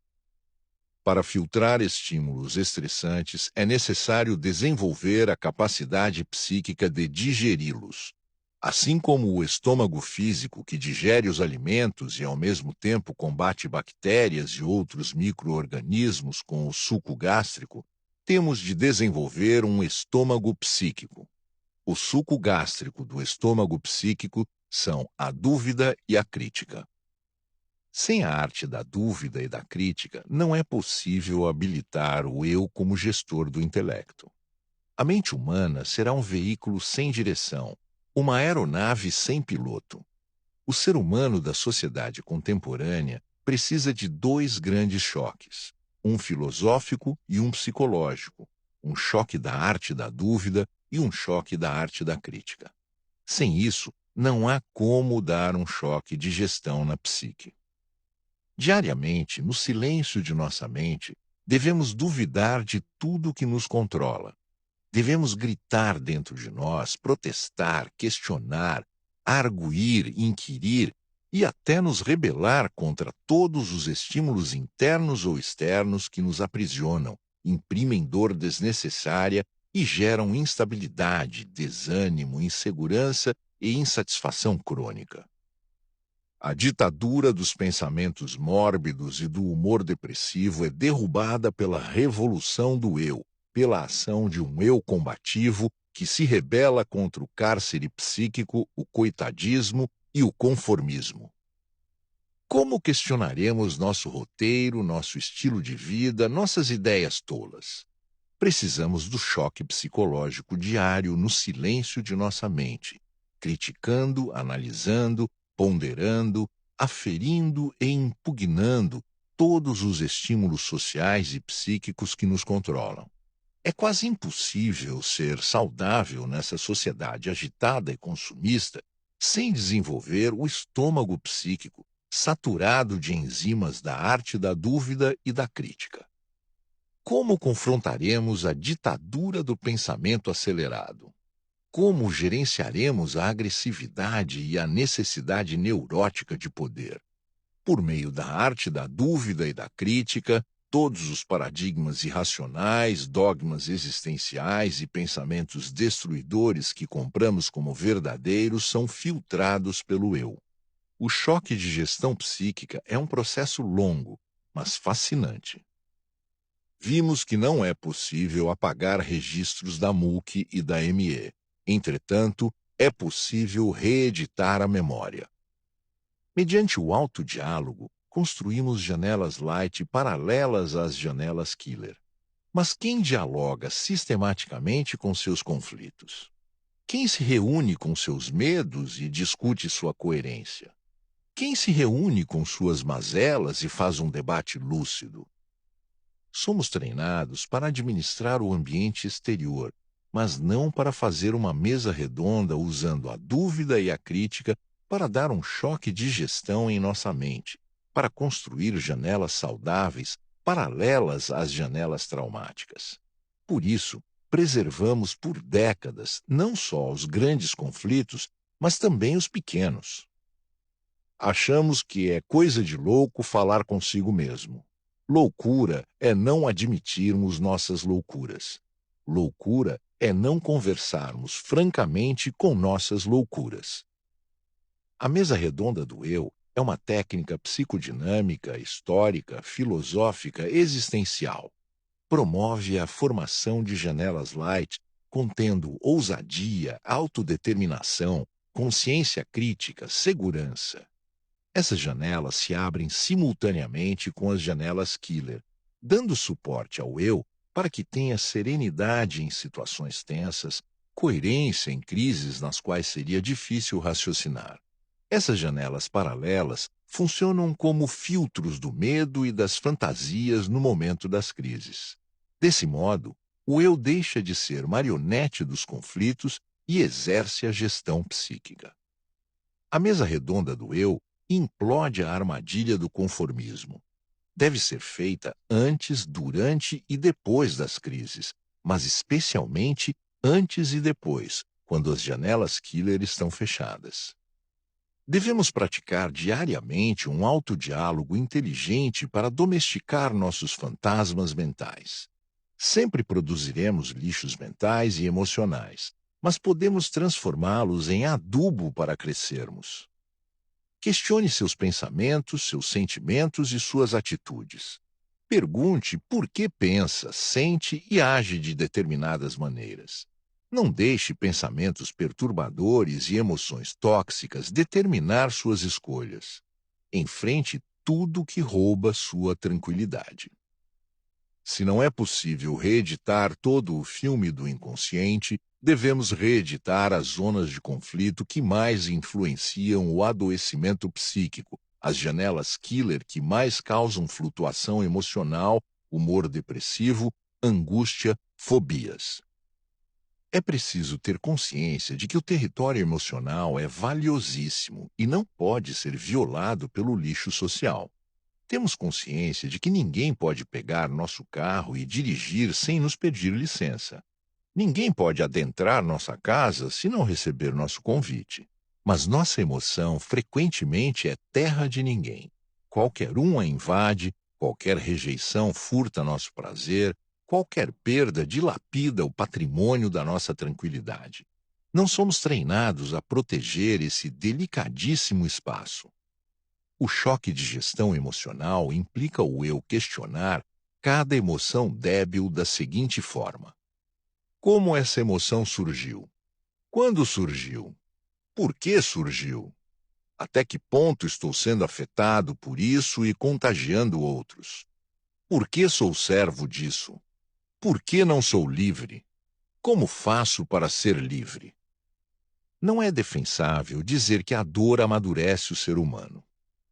Para filtrar estímulos estressantes, é necessário desenvolver a capacidade psíquica de digeri-los. Assim como o estômago físico, que digere os alimentos e, ao mesmo tempo, combate bactérias e outros micro-organismos com o suco gástrico, temos de desenvolver um estômago psíquico. O suco gástrico do estômago psíquico são a dúvida e a crítica. Sem a arte da dúvida e da crítica, não é possível habilitar o eu como gestor do intelecto. A mente humana será um veículo sem direção, uma aeronave sem piloto. O ser humano da sociedade contemporânea precisa de dois grandes choques, um filosófico e um psicológico, um choque da arte da dúvida e um choque da arte da crítica. Sem isso, não há como dar um choque de gestão na psique. Diariamente, no silêncio de nossa mente, devemos duvidar de tudo que nos controla. Devemos gritar dentro de nós, protestar, questionar, arguir, inquirir e até nos rebelar contra todos os estímulos internos ou externos que nos aprisionam, imprimem dor desnecessária e geram instabilidade, desânimo, insegurança e insatisfação crônica. A ditadura dos pensamentos mórbidos e do humor depressivo é derrubada pela revolução do eu, pela ação de um eu combativo que se rebela contra o cárcere psíquico, o coitadismo e o conformismo. Como questionaremos nosso roteiro, nosso estilo de vida, nossas ideias tolas? Precisamos do choque psicológico diário no silêncio de nossa mente, criticando, analisando, ponderando, aferindo e impugnando todos os estímulos sociais e psíquicos que nos controlam. É quase impossível ser saudável nessa sociedade agitada e consumista sem desenvolver o estômago psíquico, saturado de enzimas da arte da dúvida e da crítica. Como confrontaremos a ditadura do pensamento acelerado? Como gerenciaremos a agressividade e a necessidade neurótica de poder? Por meio da arte da dúvida e da crítica, todos os paradigmas irracionais, dogmas existenciais e pensamentos destruidores que compramos como verdadeiros são filtrados pelo eu. O choque de gestão psíquica é um processo longo, mas fascinante. Vimos que não é possível apagar registros da MUC e da ME. Entretanto, é possível reeditar a memória. Mediante o autodiálogo, construímos janelas light paralelas às janelas killer. Mas quem dialoga sistematicamente com seus conflitos? Quem se reúne com seus medos e discute sua coerência? Quem se reúne com suas mazelas e faz um debate lúcido? Somos treinados para administrar o ambiente exterior, mas não para fazer uma mesa redonda usando a dúvida e a crítica para dar um choque de gestão em nossa mente, para construir janelas saudáveis paralelas às janelas traumáticas. Por isso, preservamos por décadas não só os grandes conflitos, mas também os pequenos. Achamos que é coisa de louco falar consigo mesmo. Loucura é não admitirmos nossas loucuras. Loucura é não conversarmos francamente com nossas loucuras. A mesa redonda do eu é uma técnica psicodinâmica, histórica, filosófica, existencial. promove a formação de janelas light contendo ousadia, autodeterminação, consciência crítica, segurança. Essas janelas se abrem simultaneamente com as janelas killer, dando suporte ao eu para que tenha serenidade em situações tensas, coerência em crises nas quais seria difícil raciocinar. Essas janelas paralelas funcionam como filtros do medo e das fantasias no momento das crises. Desse modo, o eu deixa de ser marionete dos conflitos e exerce a gestão psíquica. A mesa redonda do eu implode a armadilha do conformismo. Deve ser feita antes, durante e depois das crises, mas especialmente antes e depois, quando as janelas killer estão fechadas. Devemos praticar diariamente um autodiálogo inteligente para domesticar nossos fantasmas mentais. Sempre produziremos lixos mentais e emocionais, mas podemos transformá-los em adubo para crescermos. Questione seus pensamentos, seus sentimentos e suas atitudes. Pergunte por que pensa, sente e age de determinadas maneiras. Não deixe pensamentos perturbadores e emoções tóxicas determinar suas escolhas. Enfrente tudo que rouba sua tranquilidade. Se não é possível reeditar todo o filme do inconsciente, devemos reeditar as zonas de conflito que mais influenciam o adoecimento psíquico, as janelas killer que mais causam flutuação emocional, humor depressivo, angústia, fobias. É preciso ter consciência de que o território emocional é valiosíssimo e não pode ser violado pelo lixo social. Temos consciência de que ninguém pode pegar nosso carro e dirigir sem nos pedir licença. Ninguém pode adentrar nossa casa se não receber nosso convite. Mas nossa emoção frequentemente é terra de ninguém. Qualquer um a invade, qualquer rejeição furta nosso prazer, qualquer perda dilapida o patrimônio da nossa tranquilidade. Não somos treinados a proteger esse delicadíssimo espaço. O choque de gestão emocional implica o eu questionar cada emoção débil da seguinte forma: como essa emoção surgiu? Quando surgiu? Por que surgiu? Até que ponto estou sendo afetado por isso e contagiando outros? Por que sou servo disso? Por que não sou livre? Como faço para ser livre? Não é defensável dizer que a dor amadurece o ser humano.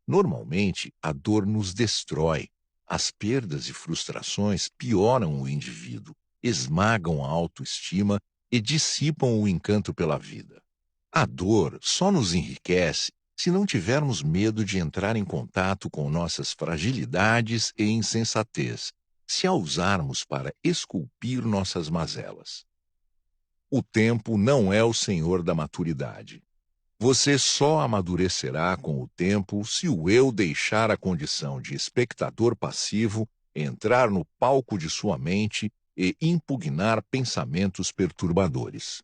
Normalmente, a dor nos destrói. As perdas e frustrações pioram o indivíduo, esmagam a autoestima e dissipam o encanto pela vida. A dor só nos enriquece se não tivermos medo de entrar em contato com nossas fragilidades e insensatez, se a usarmos para esculpir nossas mazelas. O tempo não é o senhor da maturidade. Você só amadurecerá com o tempo se o eu deixar a condição de espectador passivo, entrar no palco de sua mente e impugnar pensamentos perturbadores.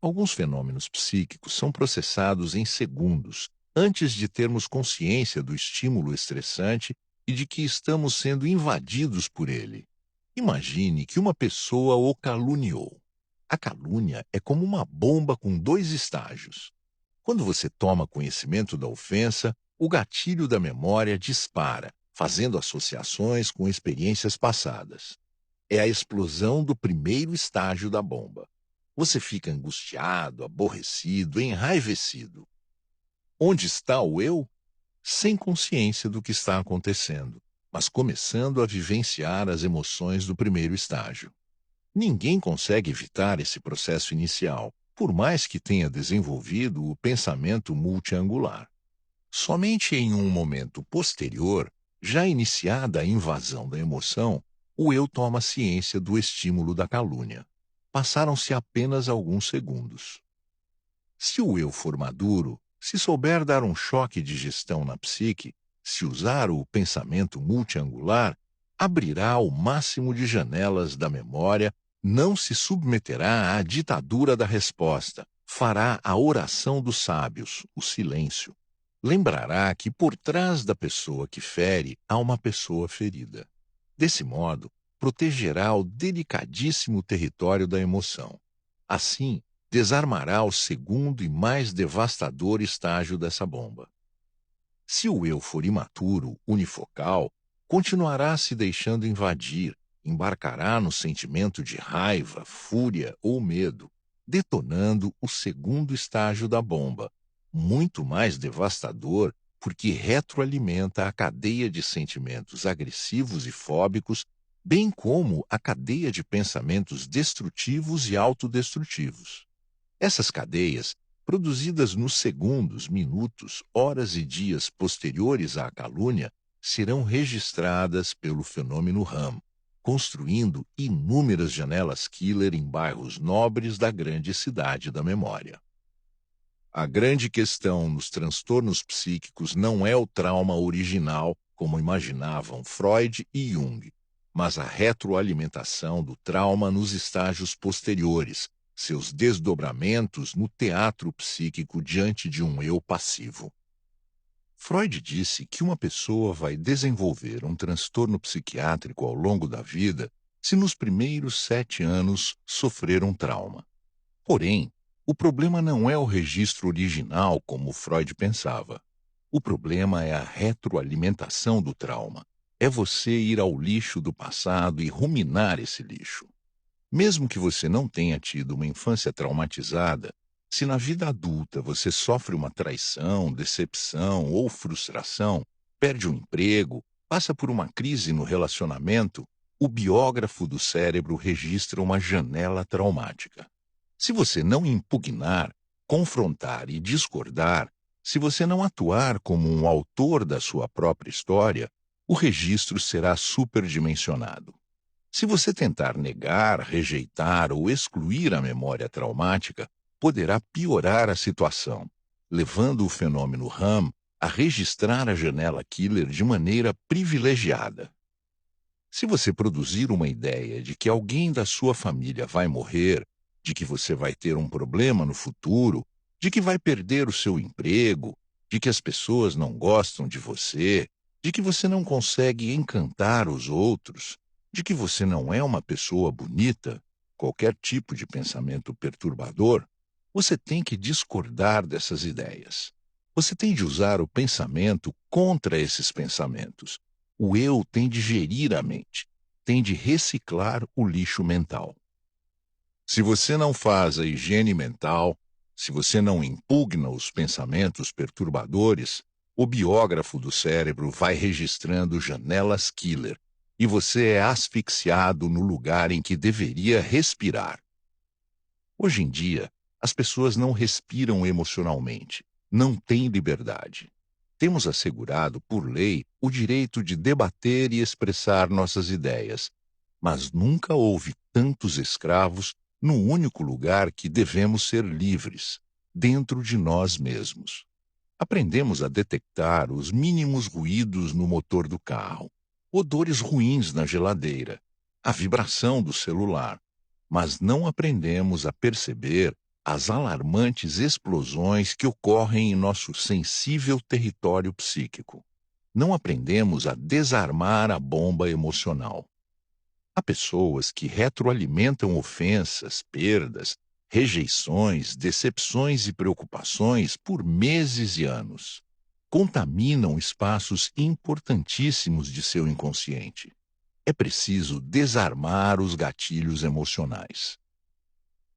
Alguns fenômenos psíquicos são processados em segundos, antes de termos consciência do estímulo estressante e de que estamos sendo invadidos por ele. Imagine que uma pessoa o caluniou. A calúnia é como uma bomba com 2 estágios. Quando você toma conhecimento da ofensa, o gatilho da memória dispara, fazendo associações com experiências passadas. É a explosão do primeiro estágio da bomba. Você fica angustiado, aborrecido, enraivecido. Onde está o eu? Sem consciência do que está acontecendo, mas começando a vivenciar as emoções do primeiro estágio. Ninguém consegue evitar esse processo inicial, por mais que tenha desenvolvido o pensamento multiangular. Somente em um momento posterior, já iniciada a invasão da emoção, o eu toma ciência do estímulo da calúnia. Passaram-se apenas alguns segundos. Se o eu for maduro, se souber dar um choque de gestão na psique, se usar o pensamento multiangular, abrirá o máximo de janelas da memória, não se submeterá à ditadura da resposta, fará a oração dos sábios, o silêncio. Lembrará que por trás da pessoa que fere há uma pessoa ferida. Desse modo, protegerá o delicadíssimo território da emoção. Assim, desarmará o segundo e mais devastador estágio dessa bomba. Se o eu for imaturo, unifocal, continuará se deixando invadir, embarcará no sentimento de raiva, fúria ou medo, detonando o segundo estágio da bomba, muito mais devastador porque retroalimenta a cadeia de sentimentos agressivos e fóbicos, bem como a cadeia de pensamentos destrutivos e autodestrutivos. Essas cadeias, produzidas nos segundos, minutos, horas e dias posteriores à calúnia, serão registradas pelo fenômeno RAM, construindo inúmeras janelas killer em bairros nobres da grande cidade da memória. A grande questão nos transtornos psíquicos não é o trauma original, como imaginavam Freud e Jung, mas a retroalimentação do trauma nos estágios posteriores, seus desdobramentos no teatro psíquico diante de um eu passivo. Freud disse que uma pessoa vai desenvolver um transtorno psiquiátrico ao longo da vida se nos primeiros 7 anos sofrer um trauma. Porém, o problema não é o registro original como Freud pensava. O problema é a retroalimentação do trauma. É você ir ao lixo do passado e ruminar esse lixo. Mesmo que você não tenha tido uma infância traumatizada, se na vida adulta você sofre uma traição, decepção ou frustração, perde um emprego, passa por uma crise no relacionamento, o biógrafo do cérebro registra uma janela traumática. Se você não impugnar, confrontar e discordar, se você não atuar como um autor da sua própria história, o registro será superdimensionado. Se você tentar negar, rejeitar ou excluir a memória traumática, poderá piorar a situação, levando o fenômeno RAM a registrar a janela killer de maneira privilegiada. Se você produzir uma ideia de que alguém da sua família vai morrer, de que você vai ter um problema no futuro, de que vai perder o seu emprego, de que as pessoas não gostam de você, de que você não consegue encantar os outros, de que você não é uma pessoa bonita, qualquer tipo de pensamento perturbador, você tem que discordar dessas ideias. Você tem de usar o pensamento contra esses pensamentos. O eu tem de gerir a mente, tem de reciclar o lixo mental. Se você não faz a higiene mental, se você não impugna os pensamentos perturbadores, o biógrafo do cérebro vai registrando janelas killer e você é asfixiado no lugar em que deveria respirar. Hoje em dia, as pessoas não respiram emocionalmente, não têm liberdade. Temos assegurado, por lei, o direito de debater e expressar nossas ideias, mas nunca houve tantos escravos no único lugar que devemos ser livres, dentro de nós mesmos. Aprendemos a detectar os mínimos ruídos no motor do carro, odores ruins na geladeira, a vibração do celular, mas não aprendemos a perceber as alarmantes explosões que ocorrem em nosso sensível território psíquico. Não aprendemos a desarmar a bomba emocional. Há pessoas que retroalimentam ofensas, perdas, rejeições, decepções e preocupações por meses e anos. Contaminam espaços importantíssimos de seu inconsciente. É preciso desarmar os gatilhos emocionais.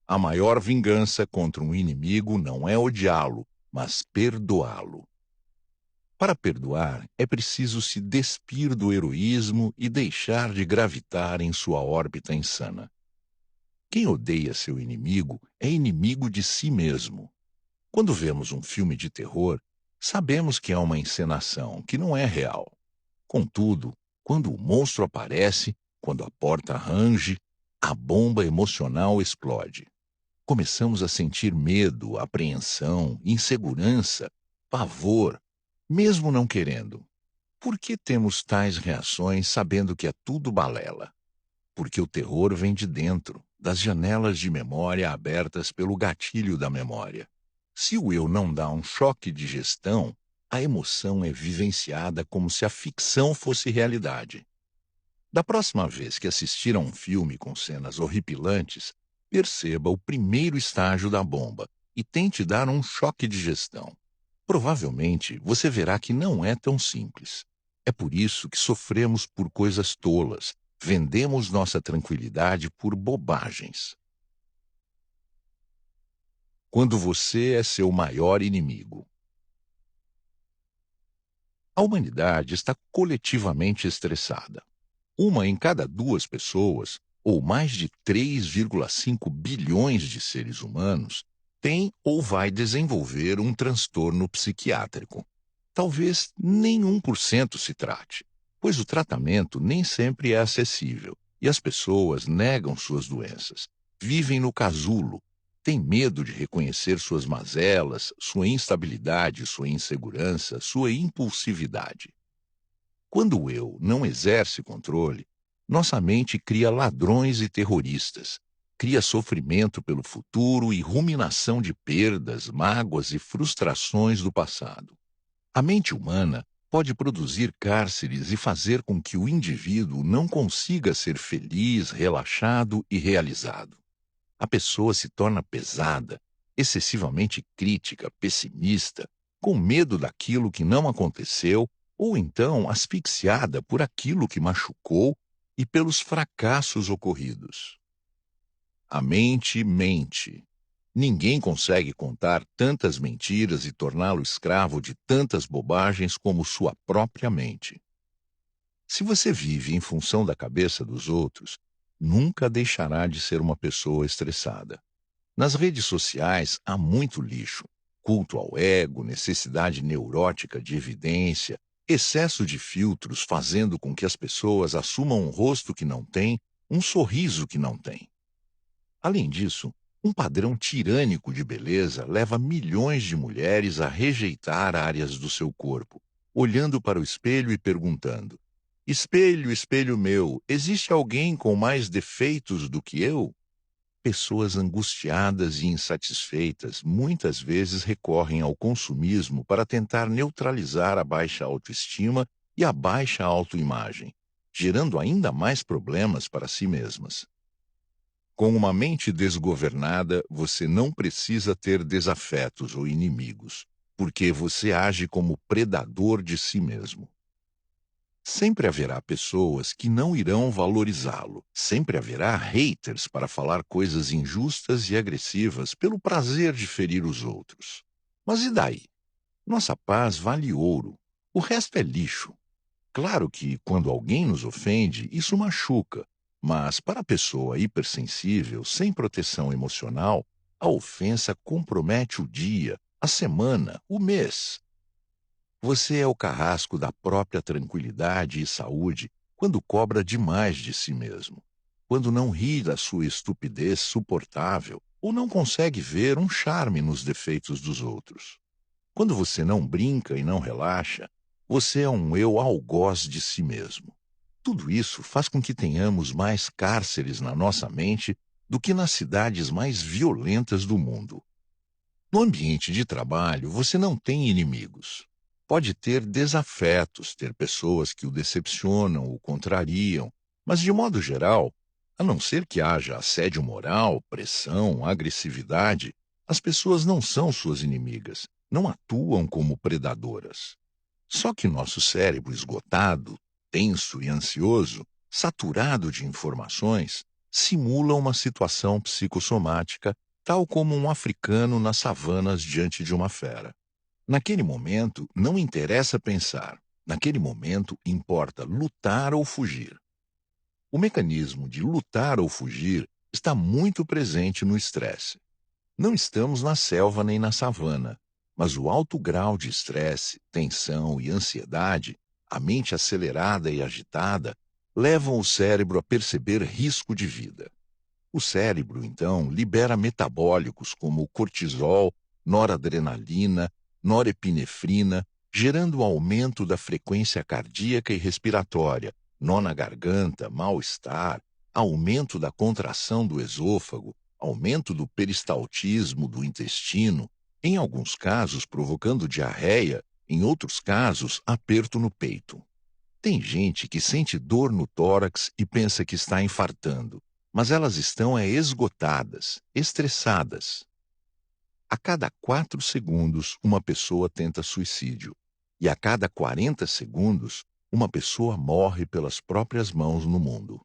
A maior vingança contra um inimigo não é odiá-lo, mas perdoá-lo. Para perdoar, é preciso se despir do heroísmo e deixar de gravitar em sua órbita insana. Quem odeia seu inimigo é inimigo de si mesmo. Quando vemos um filme de terror, sabemos que é uma encenação, que não é real. Contudo, quando o monstro aparece, quando a porta range, a bomba emocional explode. Começamos a sentir medo, apreensão, insegurança, pavor, mesmo não querendo. Por que temos tais reações sabendo que é tudo balela? Porque o terror vem de dentro, das janelas de memória abertas pelo gatilho da memória. Se o eu não dá um choque de gestão, a emoção é vivenciada como se a ficção fosse realidade. Da próxima vez que assistir a um filme com cenas horripilantes, perceba o primeiro estágio da bomba e tente dar um choque de gestão. Provavelmente você verá que não é tão simples. É por isso que sofremos por coisas tolas, vendemos nossa tranquilidade por bobagens. Quando você é seu maior inimigo. A humanidade está coletivamente estressada. Uma em cada duas pessoas, ou mais de 3,5 bilhões de seres humanos, tem ou vai desenvolver um transtorno psiquiátrico. Talvez nem 1% se trate, pois o tratamento nem sempre é acessível e as pessoas negam suas doenças, vivem no casulo, têm medo de reconhecer suas mazelas, sua instabilidade, sua insegurança, sua impulsividade. Quando o eu não exerce controle, nossa mente cria ladrões e terroristas, cria sofrimento pelo futuro e ruminação de perdas, mágoas e frustrações do passado. A mente humana pode produzir cárceres e fazer com que o indivíduo não consiga ser feliz, relaxado e realizado. A pessoa se torna pesada, excessivamente crítica, pessimista, com medo daquilo que não aconteceu ou então asfixiada por aquilo que machucou e pelos fracassos ocorridos. A mente mente. Ninguém consegue contar tantas mentiras e torná-lo escravo de tantas bobagens como sua própria mente. Se você vive em função da cabeça dos outros, nunca deixará de ser uma pessoa estressada. Nas redes sociais há muito lixo, culto ao ego, necessidade neurótica de evidência, excesso de filtros fazendo com que as pessoas assumam um rosto que não têm, um sorriso que não têm. Além disso, um padrão tirânico de beleza leva milhões de mulheres a rejeitar áreas do seu corpo, olhando para o espelho e perguntando: Espelho, espelho meu, existe alguém com mais defeitos do que eu? Pessoas angustiadas e insatisfeitas muitas vezes recorrem ao consumismo para tentar neutralizar a baixa autoestima e a baixa autoimagem, gerando ainda mais problemas para si mesmas. Com uma mente desgovernada, você não precisa ter desafetos ou inimigos, porque você age como predador de si mesmo. Sempre haverá pessoas que não irão valorizá-lo. Sempre haverá haters para falar coisas injustas e agressivas pelo prazer de ferir os outros. Mas e daí? Nossa paz vale ouro. O resto é lixo. Claro que, quando alguém nos ofende, isso machuca. Mas, para a pessoa hipersensível, sem proteção emocional, a ofensa compromete o dia, a semana, o mês. Você é o carrasco da própria tranquilidade e saúde quando cobra demais de si mesmo, quando não ri da sua estupidez suportável ou não consegue ver um charme nos defeitos dos outros. Quando você não brinca e não relaxa, você é um eu algoz de si mesmo. Tudo isso faz com que tenhamos mais cárceres na nossa mente do que nas cidades mais violentas do mundo. No ambiente de trabalho, você não tem inimigos. Pode ter desafetos, ter pessoas que o decepcionam, o contrariam, mas, de modo geral, a não ser que haja assédio moral, pressão, agressividade, as pessoas não são suas inimigas, não atuam como predadoras. Só que nosso cérebro esgotado, tenso e ansioso, saturado de informações, simula uma situação psicossomática, tal como um africano nas savanas diante de uma fera. Naquele momento, não interessa pensar. Naquele momento, importa lutar ou fugir. O mecanismo de lutar ou fugir está muito presente no estresse. Não estamos na selva nem na savana, mas o alto grau de estresse, tensão e ansiedade, a mente acelerada e agitada, levam o cérebro a perceber risco de vida. O cérebro, então, libera metabólicos como o cortisol, noradrenalina, norepinefrina, gerando aumento da frequência cardíaca e respiratória, nó na garganta, mal-estar, aumento da contração do esôfago, aumento do peristaltismo do intestino, em alguns casos provocando diarreia, em outros casos, aperto no peito. Tem gente que sente dor no tórax e pensa que está infartando, mas elas estão esgotadas, estressadas. A cada 4 segundos, uma pessoa tenta suicídio. E a cada 40 segundos, uma pessoa morre pelas próprias mãos no mundo.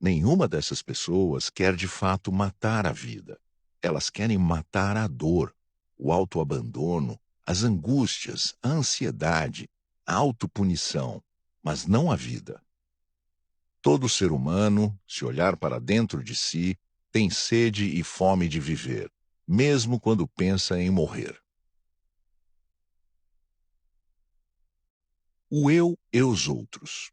Nenhuma dessas pessoas quer de fato matar a vida. Elas querem matar a dor, o autoabandono, as angústias, a ansiedade, a autopunição, mas não a vida. Todo ser humano, se olhar para dentro de si, tem sede e fome de viver, mesmo quando pensa em morrer. O eu e os outros.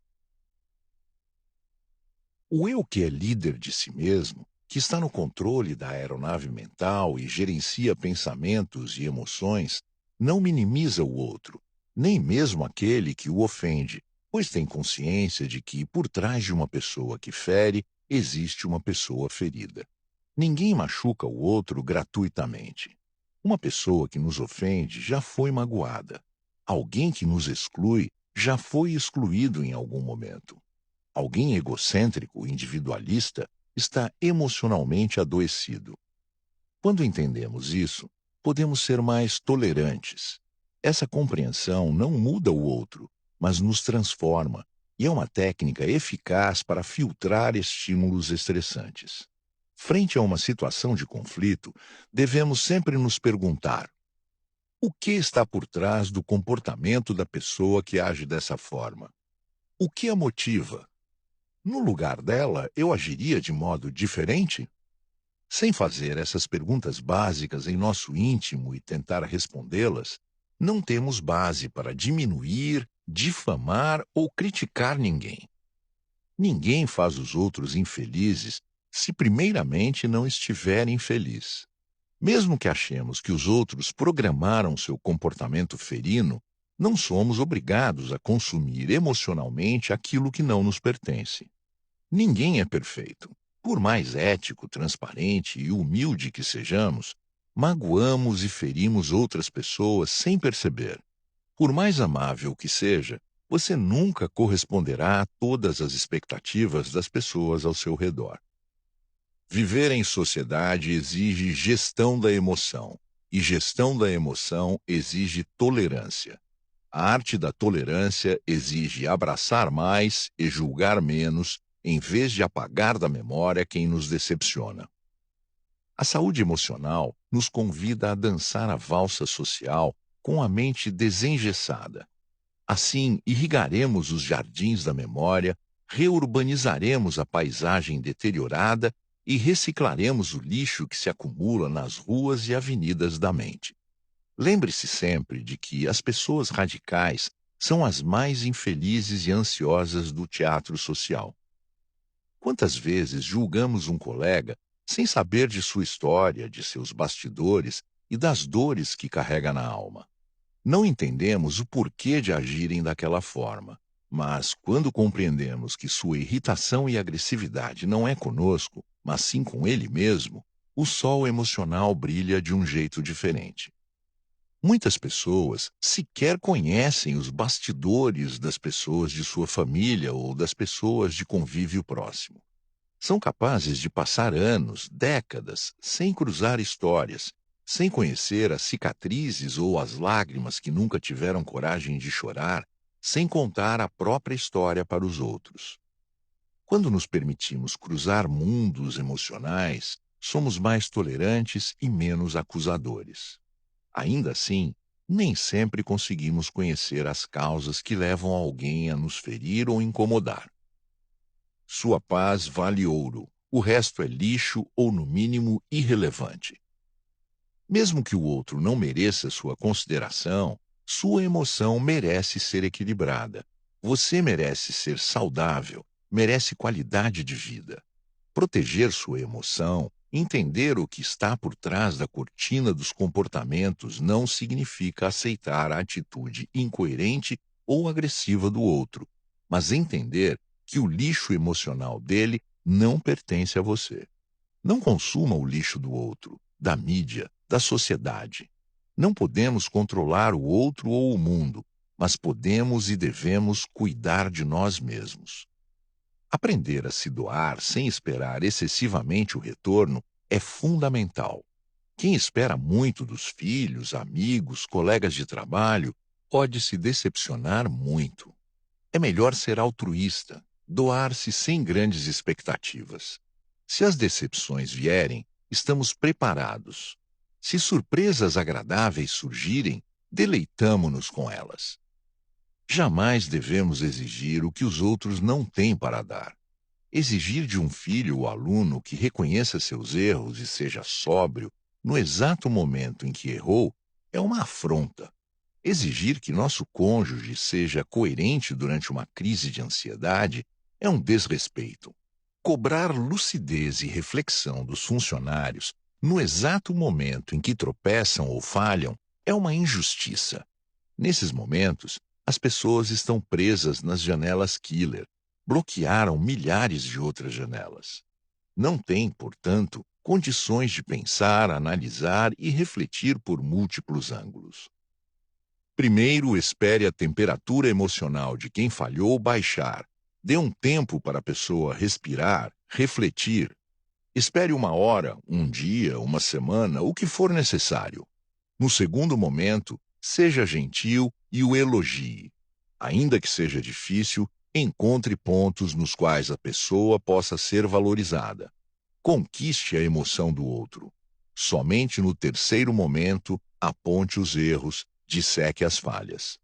O eu que é líder de si mesmo, que está no controle da aeronave mental e gerencia pensamentos e emoções, não minimiza o outro, nem mesmo aquele que o ofende, pois tem consciência de que por trás de uma pessoa que fere, existe uma pessoa ferida. Ninguém machuca o outro gratuitamente. Uma pessoa que nos ofende já foi magoada. Alguém que nos exclui já foi excluído em algum momento. Alguém egocêntrico, individualista, está emocionalmente adoecido. Quando entendemos isso, podemos ser mais tolerantes. Essa compreensão não muda o outro, mas nos transforma, e é uma técnica eficaz para filtrar estímulos estressantes. Frente a uma situação de conflito, devemos sempre nos perguntar: o que está por trás do comportamento da pessoa que age dessa forma? O que a motiva? No lugar dela, eu agiria de modo diferente? Sem fazer essas perguntas básicas em nosso íntimo e tentar respondê-las, não temos base para diminuir, difamar ou criticar ninguém. Ninguém faz os outros infelizes se primeiramente não estiver infeliz. Mesmo que achemos que os outros programaram seu comportamento ferino, não somos obrigados a consumir emocionalmente aquilo que não nos pertence. Ninguém é perfeito. Por mais ético, transparente e humilde que sejamos, magoamos e ferimos outras pessoas sem perceber. Por mais amável que seja, você nunca corresponderá a todas as expectativas das pessoas ao seu redor. Viver em sociedade exige gestão da emoção, e gestão da emoção exige tolerância. A arte da tolerância exige abraçar mais e julgar menos, em vez de apagar da memória quem nos decepciona. A saúde emocional nos convida a dançar a valsa social com a mente desengessada. Assim, irrigaremos os jardins da memória, reurbanizaremos a paisagem deteriorada e reciclaremos o lixo que se acumula nas ruas e avenidas da mente. Lembre-se sempre de que as pessoas radicais são as mais infelizes e ansiosas do teatro social. Quantas vezes julgamos um colega sem saber de sua história, de seus bastidores e das dores que carrega na alma? Não entendemos o porquê de agirem daquela forma, mas quando compreendemos que sua irritação e agressividade não é conosco, mas sim com ele mesmo, o sol emocional brilha de um jeito diferente. Muitas pessoas sequer conhecem os bastidores das pessoas de sua família ou das pessoas de convívio próximo. São capazes de passar anos, décadas, sem cruzar histórias, sem conhecer as cicatrizes ou as lágrimas que nunca tiveram coragem de chorar, sem contar a própria história para os outros. Quando nos permitimos cruzar mundos emocionais, somos mais tolerantes e menos acusadores. Ainda assim, nem sempre conseguimos conhecer as causas que levam alguém a nos ferir ou incomodar. Sua paz vale ouro, o resto é lixo ou, no mínimo, irrelevante. Mesmo que o outro não mereça sua consideração, sua emoção merece ser equilibrada. Você merece ser saudável, merece qualidade de vida. Proteger sua emoção, entender o que está por trás da cortina dos comportamentos não significa aceitar a atitude incoerente ou agressiva do outro, mas entender que o lixo emocional dele não pertence a você. Não consuma o lixo do outro, da mídia, da sociedade. Não podemos controlar o outro ou o mundo, mas podemos e devemos cuidar de nós mesmos. Aprender a se doar sem esperar excessivamente o retorno é fundamental. Quem espera muito dos filhos, amigos, colegas de trabalho, pode se decepcionar muito. É melhor ser altruísta, doar-se sem grandes expectativas. Se as decepções vierem, estamos preparados. Se surpresas agradáveis surgirem, deleitamo-nos com elas. Jamais devemos exigir o que os outros não têm para dar. Exigir de um filho ou aluno que reconheça seus erros e seja sóbrio no exato momento em que errou é uma afronta. Exigir que nosso cônjuge seja coerente durante uma crise de ansiedade é um desrespeito. Cobrar lucidez e reflexão dos funcionários no exato momento em que tropeçam ou falham é uma injustiça. Nesses momentos, as pessoas estão presas nas janelas killer, bloquearam milhares de outras janelas. Não têm, portanto, condições de pensar, analisar e refletir por múltiplos ângulos. Primeiro, espere a temperatura emocional de quem falhou baixar. Dê um tempo para a pessoa respirar, refletir. Espere 1 hora, um dia, uma semana, o que for necessário. No segundo momento, seja gentil e o elogie. Ainda que seja difícil, encontre pontos nos quais a pessoa possa ser valorizada. Conquiste a emoção do outro. Somente no terceiro momento, aponte os erros, disseque as falhas.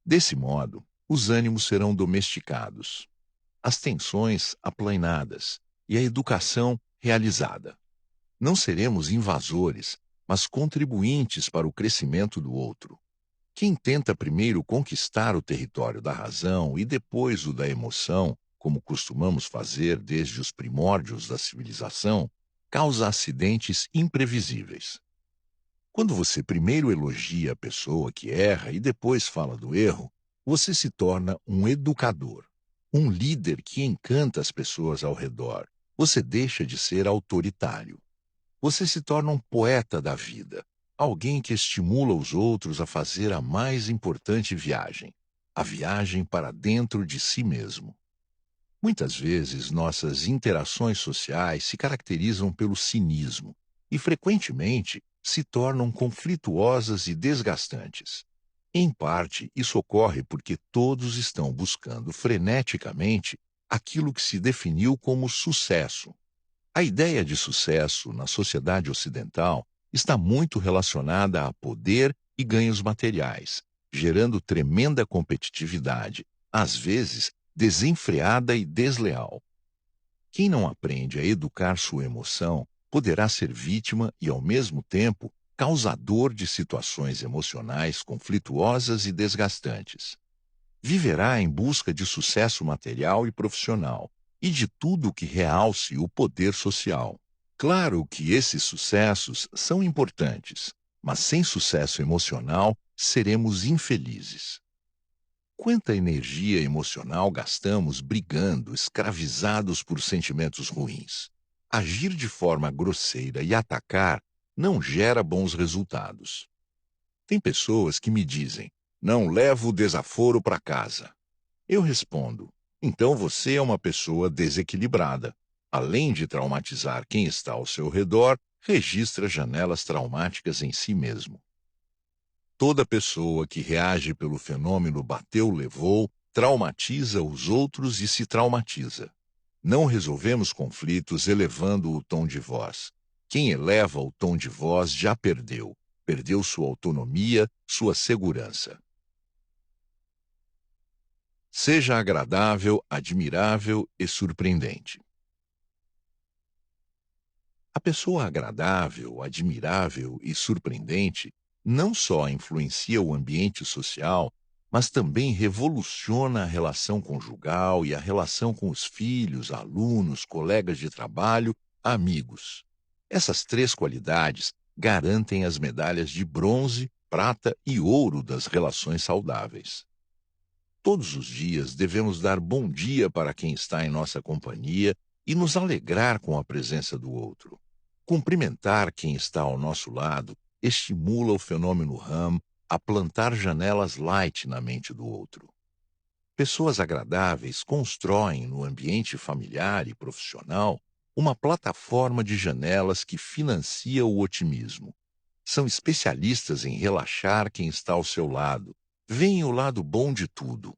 Desse modo, os ânimos serão domesticados, as tensões aplainadas e a educação realizada. Não seremos invasores, mas contribuintes para o crescimento do outro. Quem tenta primeiro conquistar o território da razão e depois o da emoção, como costumamos fazer desde os primórdios da civilização, causa acidentes imprevisíveis. Quando você primeiro elogia a pessoa que erra e depois fala do erro, você se torna um educador, um líder que encanta as pessoas ao redor. Você deixa de ser autoritário. Você se torna um poeta da vida, alguém que estimula os outros a fazer a mais importante viagem, a viagem para dentro de si mesmo. Muitas vezes, nossas interações sociais se caracterizam pelo cinismo e, frequentemente, se tornam conflituosas e desgastantes. Em parte, isso ocorre porque todos estão buscando freneticamente aquilo que se definiu como sucesso. A ideia de sucesso na sociedade ocidental está muito relacionada a poder e ganhos materiais, gerando tremenda competitividade, às vezes desenfreada e desleal. Quem não aprende a educar sua emoção poderá ser vítima e, ao mesmo tempo, causador de situações emocionais conflituosas e desgastantes. Viverá em busca de sucesso material e profissional e de tudo que realce o poder social. Claro que esses sucessos são importantes, mas sem sucesso emocional seremos infelizes. Quanta energia emocional gastamos brigando, escravizados por sentimentos ruins? Agir de forma grosseira e atacar não gera bons resultados. Tem pessoas que me dizem: não levo o desaforo para casa. Eu respondo: então você é uma pessoa desequilibrada. Além de traumatizar quem está ao seu redor, registra janelas traumáticas em si mesmo. Toda pessoa que reage pelo fenômeno bateu-levou, traumatiza os outros e se traumatiza. Não resolvemos conflitos elevando o tom de voz. Quem eleva o tom de voz já perdeu. Perdeu sua autonomia, sua segurança. Seja agradável, admirável e surpreendente. A pessoa agradável, admirável e surpreendente não só influencia o ambiente social, mas também revoluciona a relação conjugal e a relação com os filhos, alunos, colegas de trabalho, amigos. Essas três qualidades garantem as medalhas de bronze, prata e ouro das relações saudáveis. Todos os dias devemos dar bom dia para quem está em nossa companhia e nos alegrar com a presença do outro. Cumprimentar quem está ao nosso lado estimula o fenômeno RAM, a plantar janelas light na mente do outro. Pessoas agradáveis constroem no ambiente familiar e profissional uma plataforma de janelas que financia o otimismo. São especialistas em relaxar quem está ao seu lado, veem o lado bom de tudo,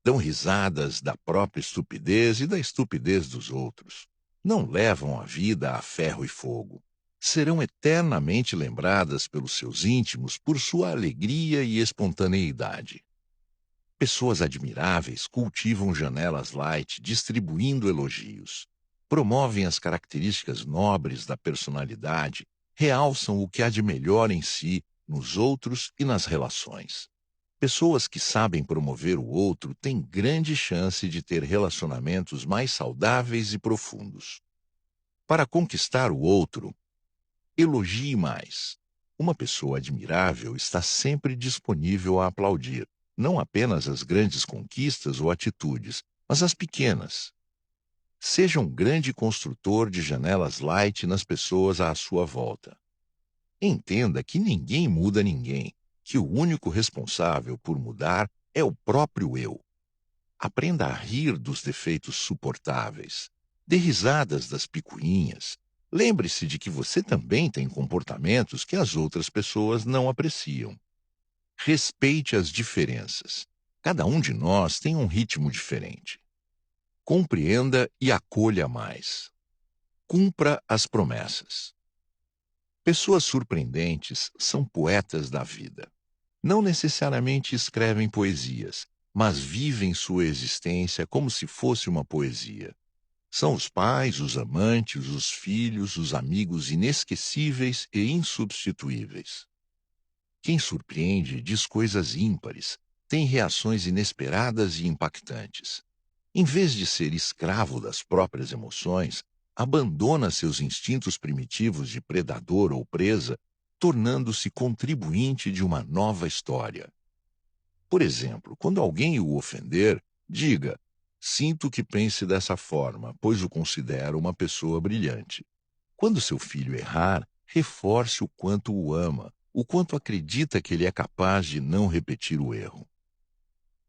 dão risadas da própria estupidez e da estupidez dos outros. Não levam a vida a ferro e fogo. Serão eternamente lembradas pelos seus íntimos por sua alegria e espontaneidade. Pessoas admiráveis cultivam janelas light, distribuindo elogios. Promovem as características nobres da personalidade, realçam o que há de melhor em si, nos outros e nas relações. Pessoas que sabem promover o outro têm grande chance de ter relacionamentos mais saudáveis e profundos. Para conquistar o outro, elogie mais. Uma pessoa admirável está sempre disponível a aplaudir, não apenas as grandes conquistas ou atitudes, mas as pequenas. Seja um grande construtor de janelas light nas pessoas à sua volta. Entenda que ninguém muda ninguém, que o único responsável por mudar é o próprio eu. Aprenda a rir dos defeitos suportáveis. Dê risadas das picuinhas. Lembre-se de que você também tem comportamentos que as outras pessoas não apreciam. Respeite as diferenças. Cada um de nós tem um ritmo diferente. Compreenda e acolha mais. Cumpra as promessas. Pessoas surpreendentes são poetas da vida. Não necessariamente escrevem poesias, mas vivem sua existência como se fosse uma poesia. São os pais, os amantes, os filhos, os amigos inesquecíveis e insubstituíveis. Quem surpreende diz coisas ímpares, tem reações inesperadas e impactantes. Em vez de ser escravo das próprias emoções, abandona seus instintos primitivos de predador ou presa, tornando-se contribuinte de uma nova história. Por exemplo, quando alguém o ofender, diga: sinto que pense dessa forma, pois o considero uma pessoa brilhante. Quando seu filho errar, reforce o quanto o ama, o quanto acredita que ele é capaz de não repetir o erro.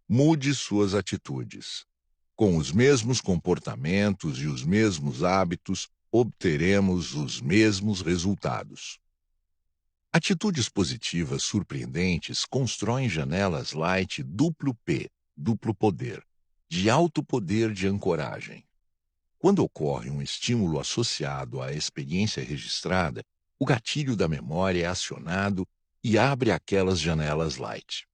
Mude suas atitudes. Com os mesmos comportamentos e os mesmos hábitos, obteremos os mesmos resultados. Atitudes positivas surpreendentes constroem janelas light duplo P, duplo poder, de alto poder de ancoragem. Quando ocorre um estímulo associado à experiência registrada, o gatilho da memória é acionado e abre aquelas janelas light.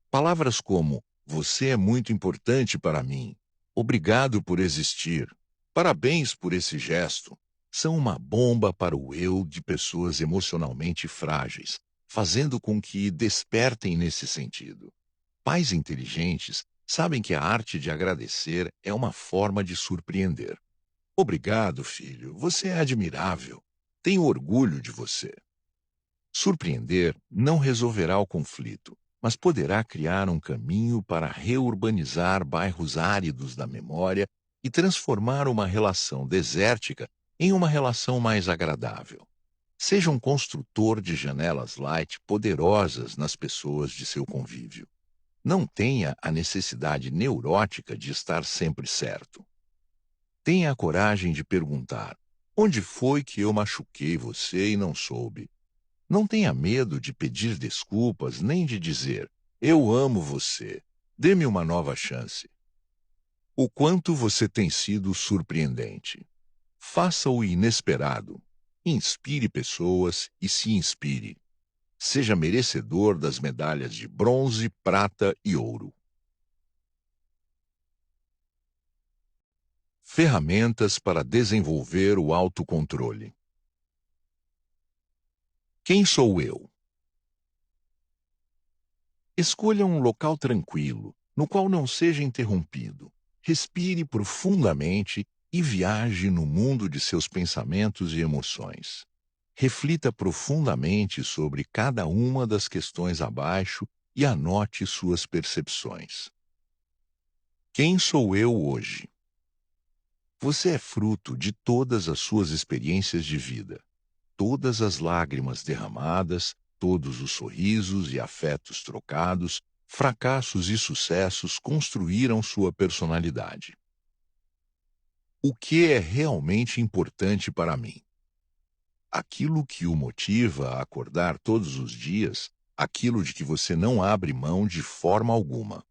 Palavras como: você é muito importante para mim, obrigado por existir, parabéns por esse gesto, são uma bomba para o eu de pessoas emocionalmente frágeis, fazendo com que despertem nesse sentido. Pais inteligentes sabem que a arte de agradecer é uma forma de surpreender. Obrigado, filho, você é admirável. Tenho orgulho de você. Surpreender não resolverá o conflito, mas poderá criar um caminho para reurbanizar bairros áridos da memória e transformar uma relação desértica em uma relação mais agradável. Seja um construtor de janelas light poderosas nas pessoas de seu convívio. Não tenha a necessidade neurótica de estar sempre certo. Tenha a coragem de perguntar: onde foi que eu machuquei você e não soube? Não tenha medo de pedir desculpas nem de dizer: eu amo você, dê-me uma nova chance. O quanto você tem sido surpreendente. Faça o inesperado. Inspire pessoas e se inspire. Seja merecedor das medalhas de bronze, prata e ouro. Ferramentas para desenvolver o autocontrole. Quem sou eu? Escolha um local tranquilo, no qual não seja interrompido. Respire profundamente e viaje no mundo de seus pensamentos e emoções. Reflita profundamente sobre cada uma das questões abaixo e anote suas percepções. Quem sou eu hoje? Você é fruto de todas as suas experiências de vida. Todas as lágrimas derramadas, todos os sorrisos e afetos trocados, fracassos e sucessos construíram sua personalidade. O que é realmente importante para mim? Aquilo que o motiva a acordar todos os dias, aquilo de que você não abre mão de forma alguma.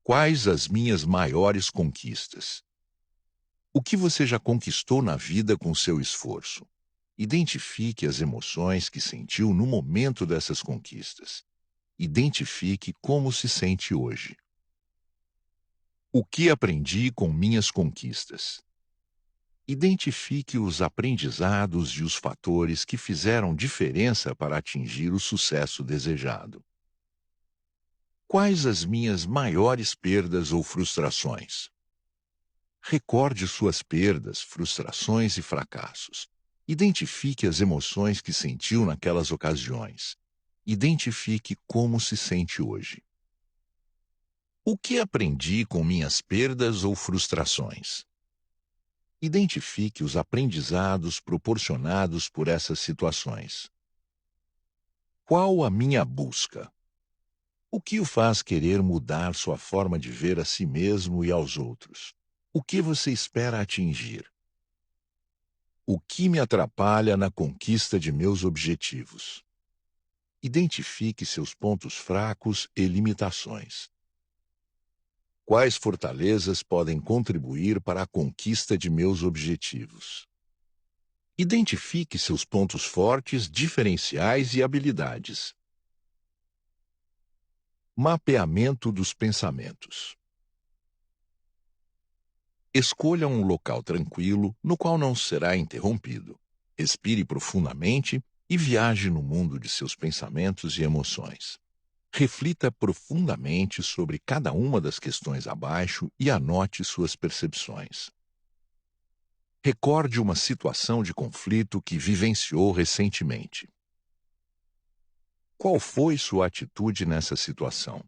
Quais as minhas maiores conquistas? O que você já conquistou na vida com seu esforço? Identifique as emoções que sentiu no momento dessas conquistas. Identifique como se sente hoje. O que aprendi com minhas conquistas? Identifique os aprendizados e os fatores que fizeram diferença para atingir o sucesso desejado. Quais as minhas maiores perdas ou frustrações? Recorde suas perdas, frustrações e fracassos. Identifique as emoções que sentiu naquelas ocasiões. Identifique como se sente hoje. O que aprendi com minhas perdas ou frustrações? Identifique os aprendizados proporcionados por essas situações. Qual a minha busca? O que o faz querer mudar sua forma de ver a si mesmo e aos outros? O que você espera atingir? O que me atrapalha na conquista de meus objetivos? Identifique seus pontos fracos e limitações. Quais fortalezas podem contribuir para a conquista de meus objetivos? Identifique seus pontos fortes, diferenciais e habilidades. Mapeamento dos pensamentos. Escolha um local tranquilo, no qual não será interrompido. Respire profundamente e viaje no mundo de seus pensamentos e emoções. Reflita profundamente sobre cada uma das questões abaixo e anote suas percepções. Recorde uma situação de conflito que vivenciou recentemente. Qual foi sua atitude nessa situação?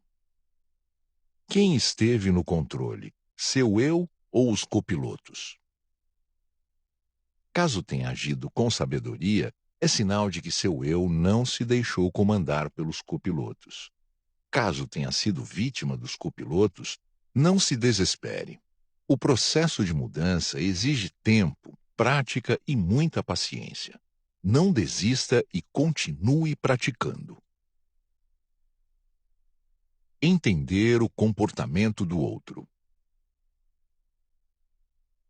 Quem esteve no controle, seu eu ou os copilotos? Caso tenha agido com sabedoria, é sinal de que seu eu não se deixou comandar pelos copilotos. Caso tenha sido vítima dos copilotos, não se desespere. O processo de mudança exige tempo, prática e muita paciência. Não desista e continue praticando. Entender o comportamento do outro.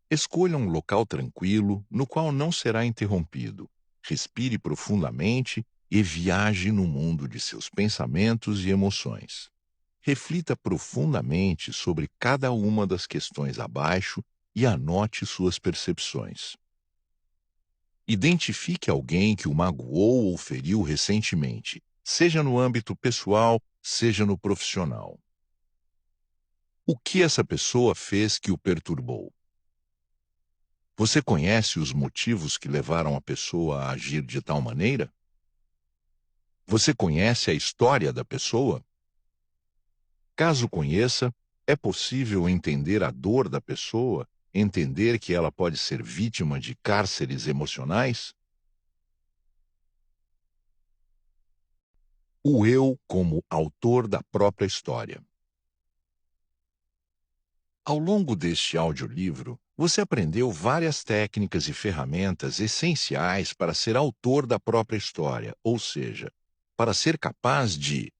Escolha um local tranquilo, no qual não será interrompido. Respire profundamente e viaje no mundo de seus pensamentos e emoções. Reflita profundamente sobre cada uma das questões abaixo e anote suas percepções. Identifique alguém que o magoou ou feriu recentemente, seja no âmbito pessoal, seja no profissional. O que essa pessoa fez que o perturbou? Você conhece os motivos que levaram a pessoa a agir de tal maneira? Você conhece a história da pessoa? Caso conheça, é possível entender a dor da pessoa, entender que ela pode ser vítima de cárceres emocionais? O eu como autor da própria história. Ao longo deste audiolivro, você aprendeu várias técnicas e ferramentas essenciais para ser autor da própria história, ou seja, para ser capaz de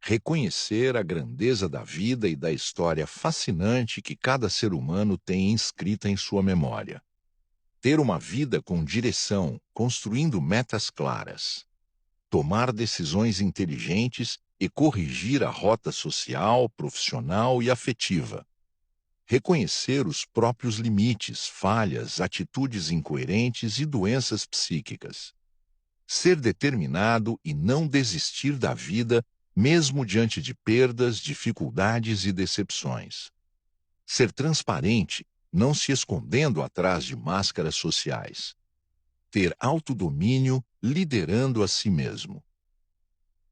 reconhecer a grandeza da vida e da história fascinante que cada ser humano tem inscrita em sua memória. Ter uma vida com direção, construindo metas claras. Tomar decisões inteligentes e corrigir a rota social, profissional e afetiva. Reconhecer os próprios limites, falhas, atitudes incoerentes e doenças psíquicas. Ser determinado e não desistir da vida, mesmo diante de perdas, dificuldades e decepções. Ser transparente, não se escondendo atrás de máscaras sociais. Ter autodomínio, liderando a si mesmo.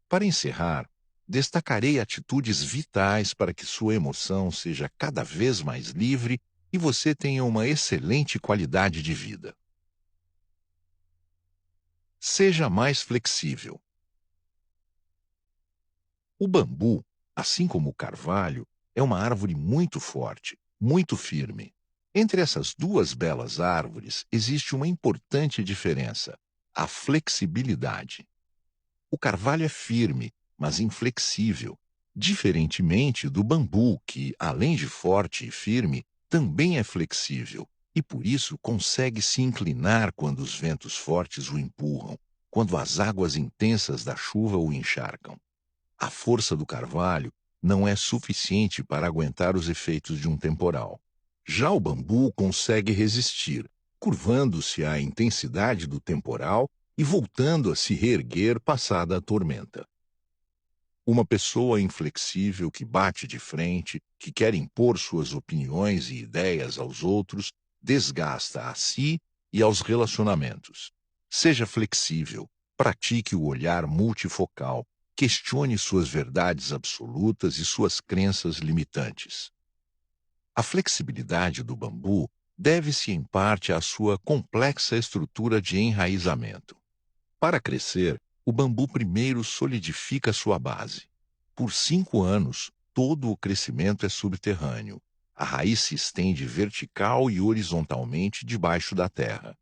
Para encerrar, destacarei atitudes vitais para que sua emoção seja cada vez mais livre e você tenha uma excelente qualidade de vida. Seja mais flexível. O bambu, assim como o carvalho, é uma árvore muito forte, muito firme. Entre essas duas belas árvores existe uma importante diferença: a flexibilidade. O carvalho é firme, mas inflexível, diferentemente do bambu, que, além de forte e firme, também é flexível e, por isso, consegue se inclinar quando os ventos fortes o empurram, quando as águas intensas da chuva o encharcam. A força do carvalho não é suficiente para aguentar os efeitos de um temporal. Já o bambu consegue resistir, curvando-se à intensidade do temporal e voltando a se reerguer passada a tormenta. Uma pessoa inflexível que bate de frente, que quer impor suas opiniões e ideias aos outros, desgasta a si e aos relacionamentos. Seja flexível, pratique o olhar multifocal, questione suas verdades absolutas e suas crenças limitantes. A flexibilidade do bambu deve-se em parte à sua complexa estrutura de enraizamento. Para crescer, o bambu primeiro solidifica sua base. Por 5 anos, todo o crescimento é subterrâneo. A raiz se estende vertical e horizontalmente debaixo da terra.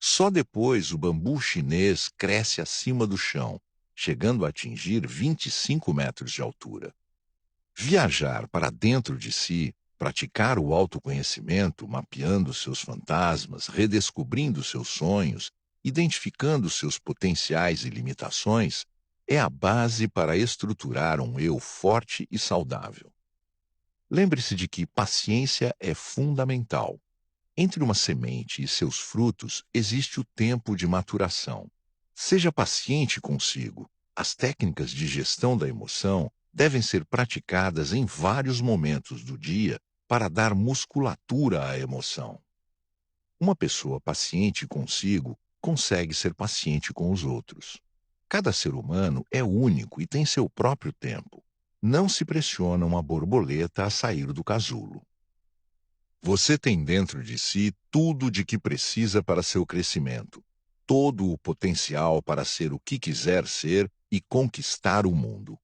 Só depois o bambu chinês cresce acima do chão, chegando a atingir 25 metros de altura. Viajar para dentro de si, praticar o autoconhecimento, mapeando seus fantasmas, redescobrindo seus sonhos, identificando seus potenciais e limitações, é a base para estruturar um eu forte e saudável. Lembre-se de que paciência é fundamental. Entre uma semente e seus frutos existe o tempo de maturação. Seja paciente consigo. As técnicas de gestão da emoção devem ser praticadas em vários momentos do dia para dar musculatura à emoção. Uma pessoa paciente consigo consegue ser paciente com os outros. Cada ser humano é único e tem seu próprio tempo. Não se pressiona uma borboleta a sair do casulo. Você tem dentro de si tudo de que precisa para seu crescimento, todo o potencial para ser o que quiser ser e conquistar o mundo.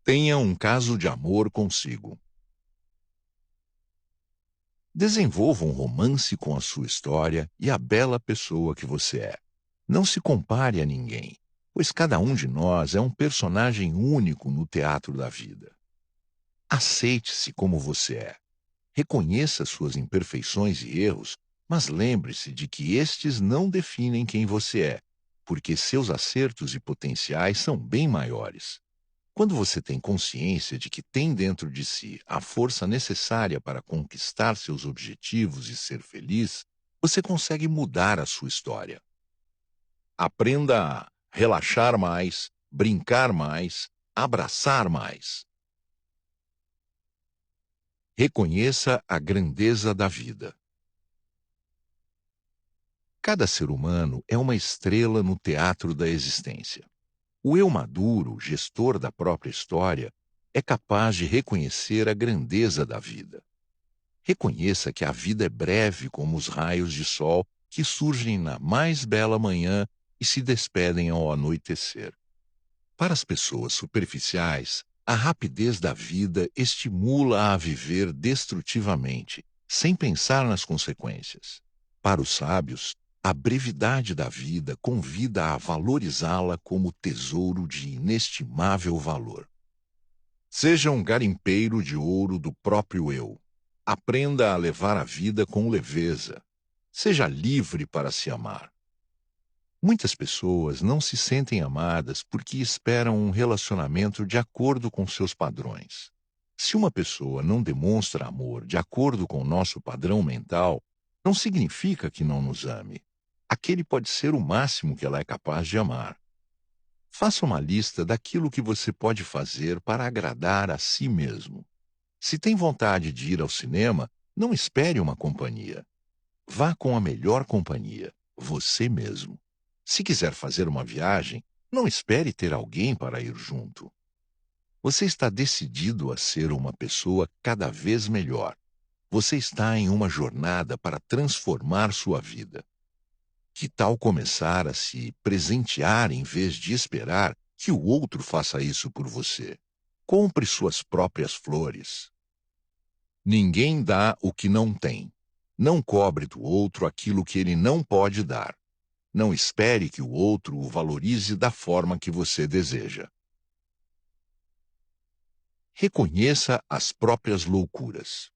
Tenha um caso de amor consigo. Desenvolva um romance com a sua história e a bela pessoa que você é. Não se compare a ninguém, pois cada um de nós é um personagem único no teatro da vida. Aceite-se como você é. Reconheça suas imperfeições e erros, mas lembre-se de que estes não definem quem você é, porque seus acertos e potenciais são bem maiores. Quando você tem consciência de que tem dentro de si a força necessária para conquistar seus objetivos e ser feliz, você consegue mudar a sua história. Aprenda a relaxar mais, brincar mais, abraçar mais. Reconheça a grandeza da vida. Cada ser humano é uma estrela no teatro da existência. O eu maduro, gestor da própria história, é capaz de reconhecer a grandeza da vida. Reconheça que a vida é breve como os raios de sol que surgem na mais bela manhã e se despedem ao anoitecer. Para as pessoas superficiais, a rapidez da vida estimula a viver destrutivamente, sem pensar nas consequências. Para os sábios, a brevidade da vida convida a valorizá-la como tesouro de inestimável valor. Seja um garimpeiro de ouro do próprio eu. Aprenda a levar a vida com leveza. Seja livre para se amar. Muitas pessoas não se sentem amadas porque esperam um relacionamento de acordo com seus padrões. Se uma pessoa não demonstra amor de acordo com o nosso padrão mental, não significa que não nos ame. Aquele pode ser o máximo que ela é capaz de amar. Faça uma lista daquilo que você pode fazer para agradar a si mesmo. Se tem vontade de ir ao cinema, não espere uma companhia. Vá com a melhor companhia, você mesmo. Se quiser fazer uma viagem, não espere ter alguém para ir junto. Você está decidido a ser uma pessoa cada vez melhor. Você está em uma jornada para transformar sua vida. Que tal começar a se presentear em vez de esperar que o outro faça isso por você? Compre suas próprias flores. Ninguém dá o que não tem. Não cobre do outro aquilo que ele não pode dar. Não espere que o outro o valorize da forma que você deseja. Reconheça as próprias loucuras.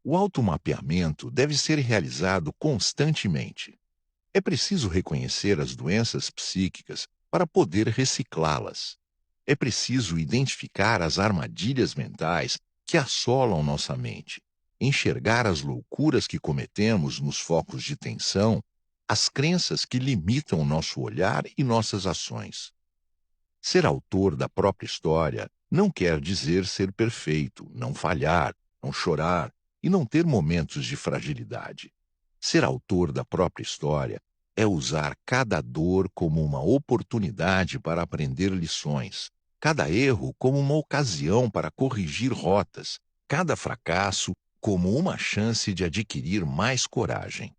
O automapeamento deve ser realizado constantemente. É preciso reconhecer as doenças psíquicas para poder reciclá-las. É preciso identificar as armadilhas mentais que assolam nossa mente, enxergar as loucuras que cometemos nos focos de tensão, as crenças que limitam nosso olhar e nossas ações. Ser autor da própria história não quer dizer ser perfeito, não falhar, não chorar e não ter momentos de fragilidade. Ser autor da própria história é usar cada dor como uma oportunidade para aprender lições, cada erro como uma ocasião para corrigir rotas, cada fracasso como uma chance de adquirir mais coragem.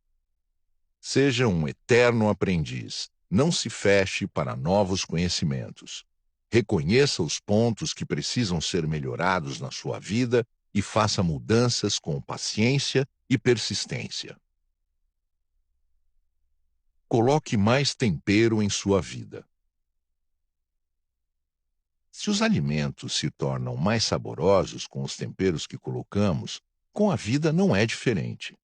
Seja um eterno aprendiz. Não se feche para novos conhecimentos. Reconheça os pontos que precisam ser melhorados na sua vida e faça mudanças com paciência e persistência. Coloque mais tempero em sua vida. Se os alimentos se tornam mais saborosos com os temperos que colocamos, com a vida não é diferente.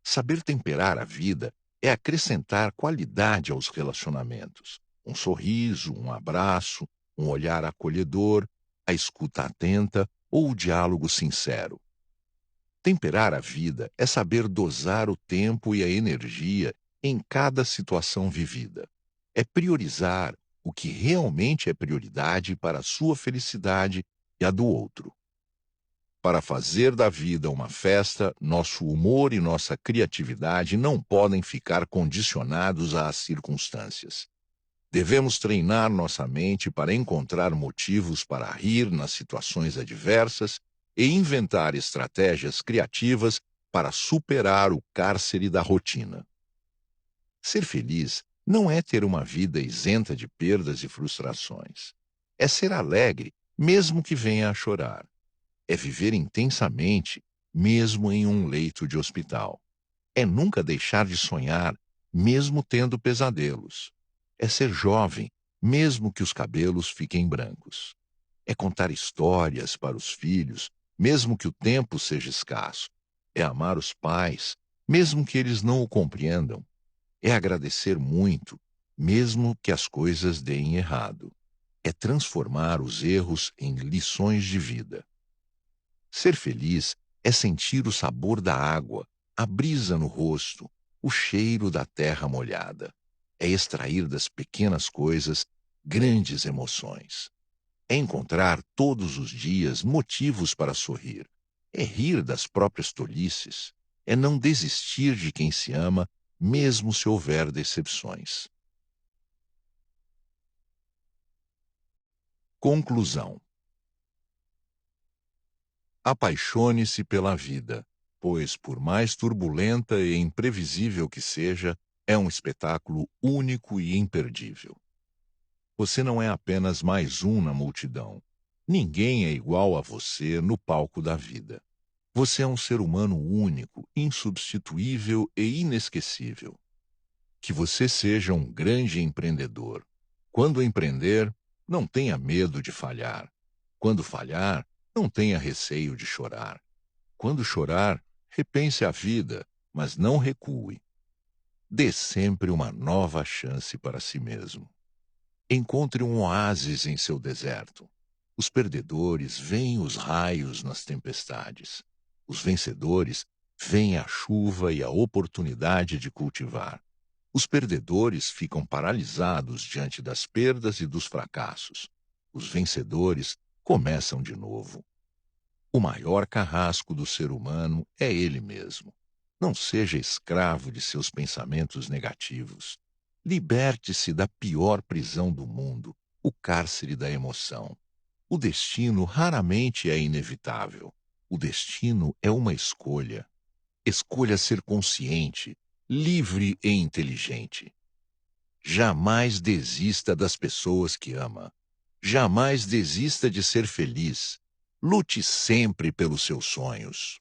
Saber temperar a vida é acrescentar qualidade aos relacionamentos. Um sorriso, um abraço, um olhar acolhedor, a escuta atenta ou o diálogo sincero. Temperar a vida é saber dosar o tempo e a energia em cada situação vivida. É priorizar o que realmente é prioridade para a sua felicidade e a do outro. Para fazer da vida uma festa, nosso humor e nossa criatividade não podem ficar condicionados às circunstâncias. Devemos treinar nossa mente para encontrar motivos para rir nas situações adversas e inventar estratégias criativas para superar o cárcere da rotina. Ser feliz não é ter uma vida isenta de perdas e frustrações. É ser alegre, mesmo que venha a chorar. É viver intensamente, mesmo em um leito de hospital. É nunca deixar de sonhar, mesmo tendo pesadelos. É ser jovem, mesmo que os cabelos fiquem brancos. É contar histórias para os filhos, mesmo que o tempo seja escasso. É amar os pais, mesmo que eles não o compreendam. É agradecer muito, mesmo que as coisas deem errado. É transformar os erros em lições de vida. Ser feliz é sentir o sabor da água, a brisa no rosto, o cheiro da terra molhada. É extrair das pequenas coisas grandes emoções. É encontrar todos os dias motivos para sorrir. É rir das próprias tolices. É não desistir de quem se ama, mesmo se houver decepções. Conclusão. Apaixone-se pela vida, pois, por mais turbulenta e imprevisível que seja, é um espetáculo único e imperdível. Você não é apenas mais um na multidão. Ninguém é igual a você no palco da vida. Você é um ser humano único, insubstituível e inesquecível. Que você seja um grande empreendedor. Quando empreender, não tenha medo de falhar. Quando falhar, não tenha receio de chorar. Quando chorar, repense a vida, mas não recue. Dê sempre uma nova chance para si mesmo. Encontre um oásis em seu deserto. Os perdedores veem os raios nas tempestades. Os vencedores veem a chuva e a oportunidade de cultivar. Os perdedores ficam paralisados diante das perdas e dos fracassos. Os vencedores começam de novo. O maior carrasco do ser humano é ele mesmo. Não seja escravo de seus pensamentos negativos. Liberte-se da pior prisão do mundo, o cárcere da emoção. O destino raramente é inevitável. O destino é uma escolha. Escolha ser consciente, livre e inteligente. Jamais desista das pessoas que ama. Jamais desista de ser feliz. Lute sempre pelos seus sonhos.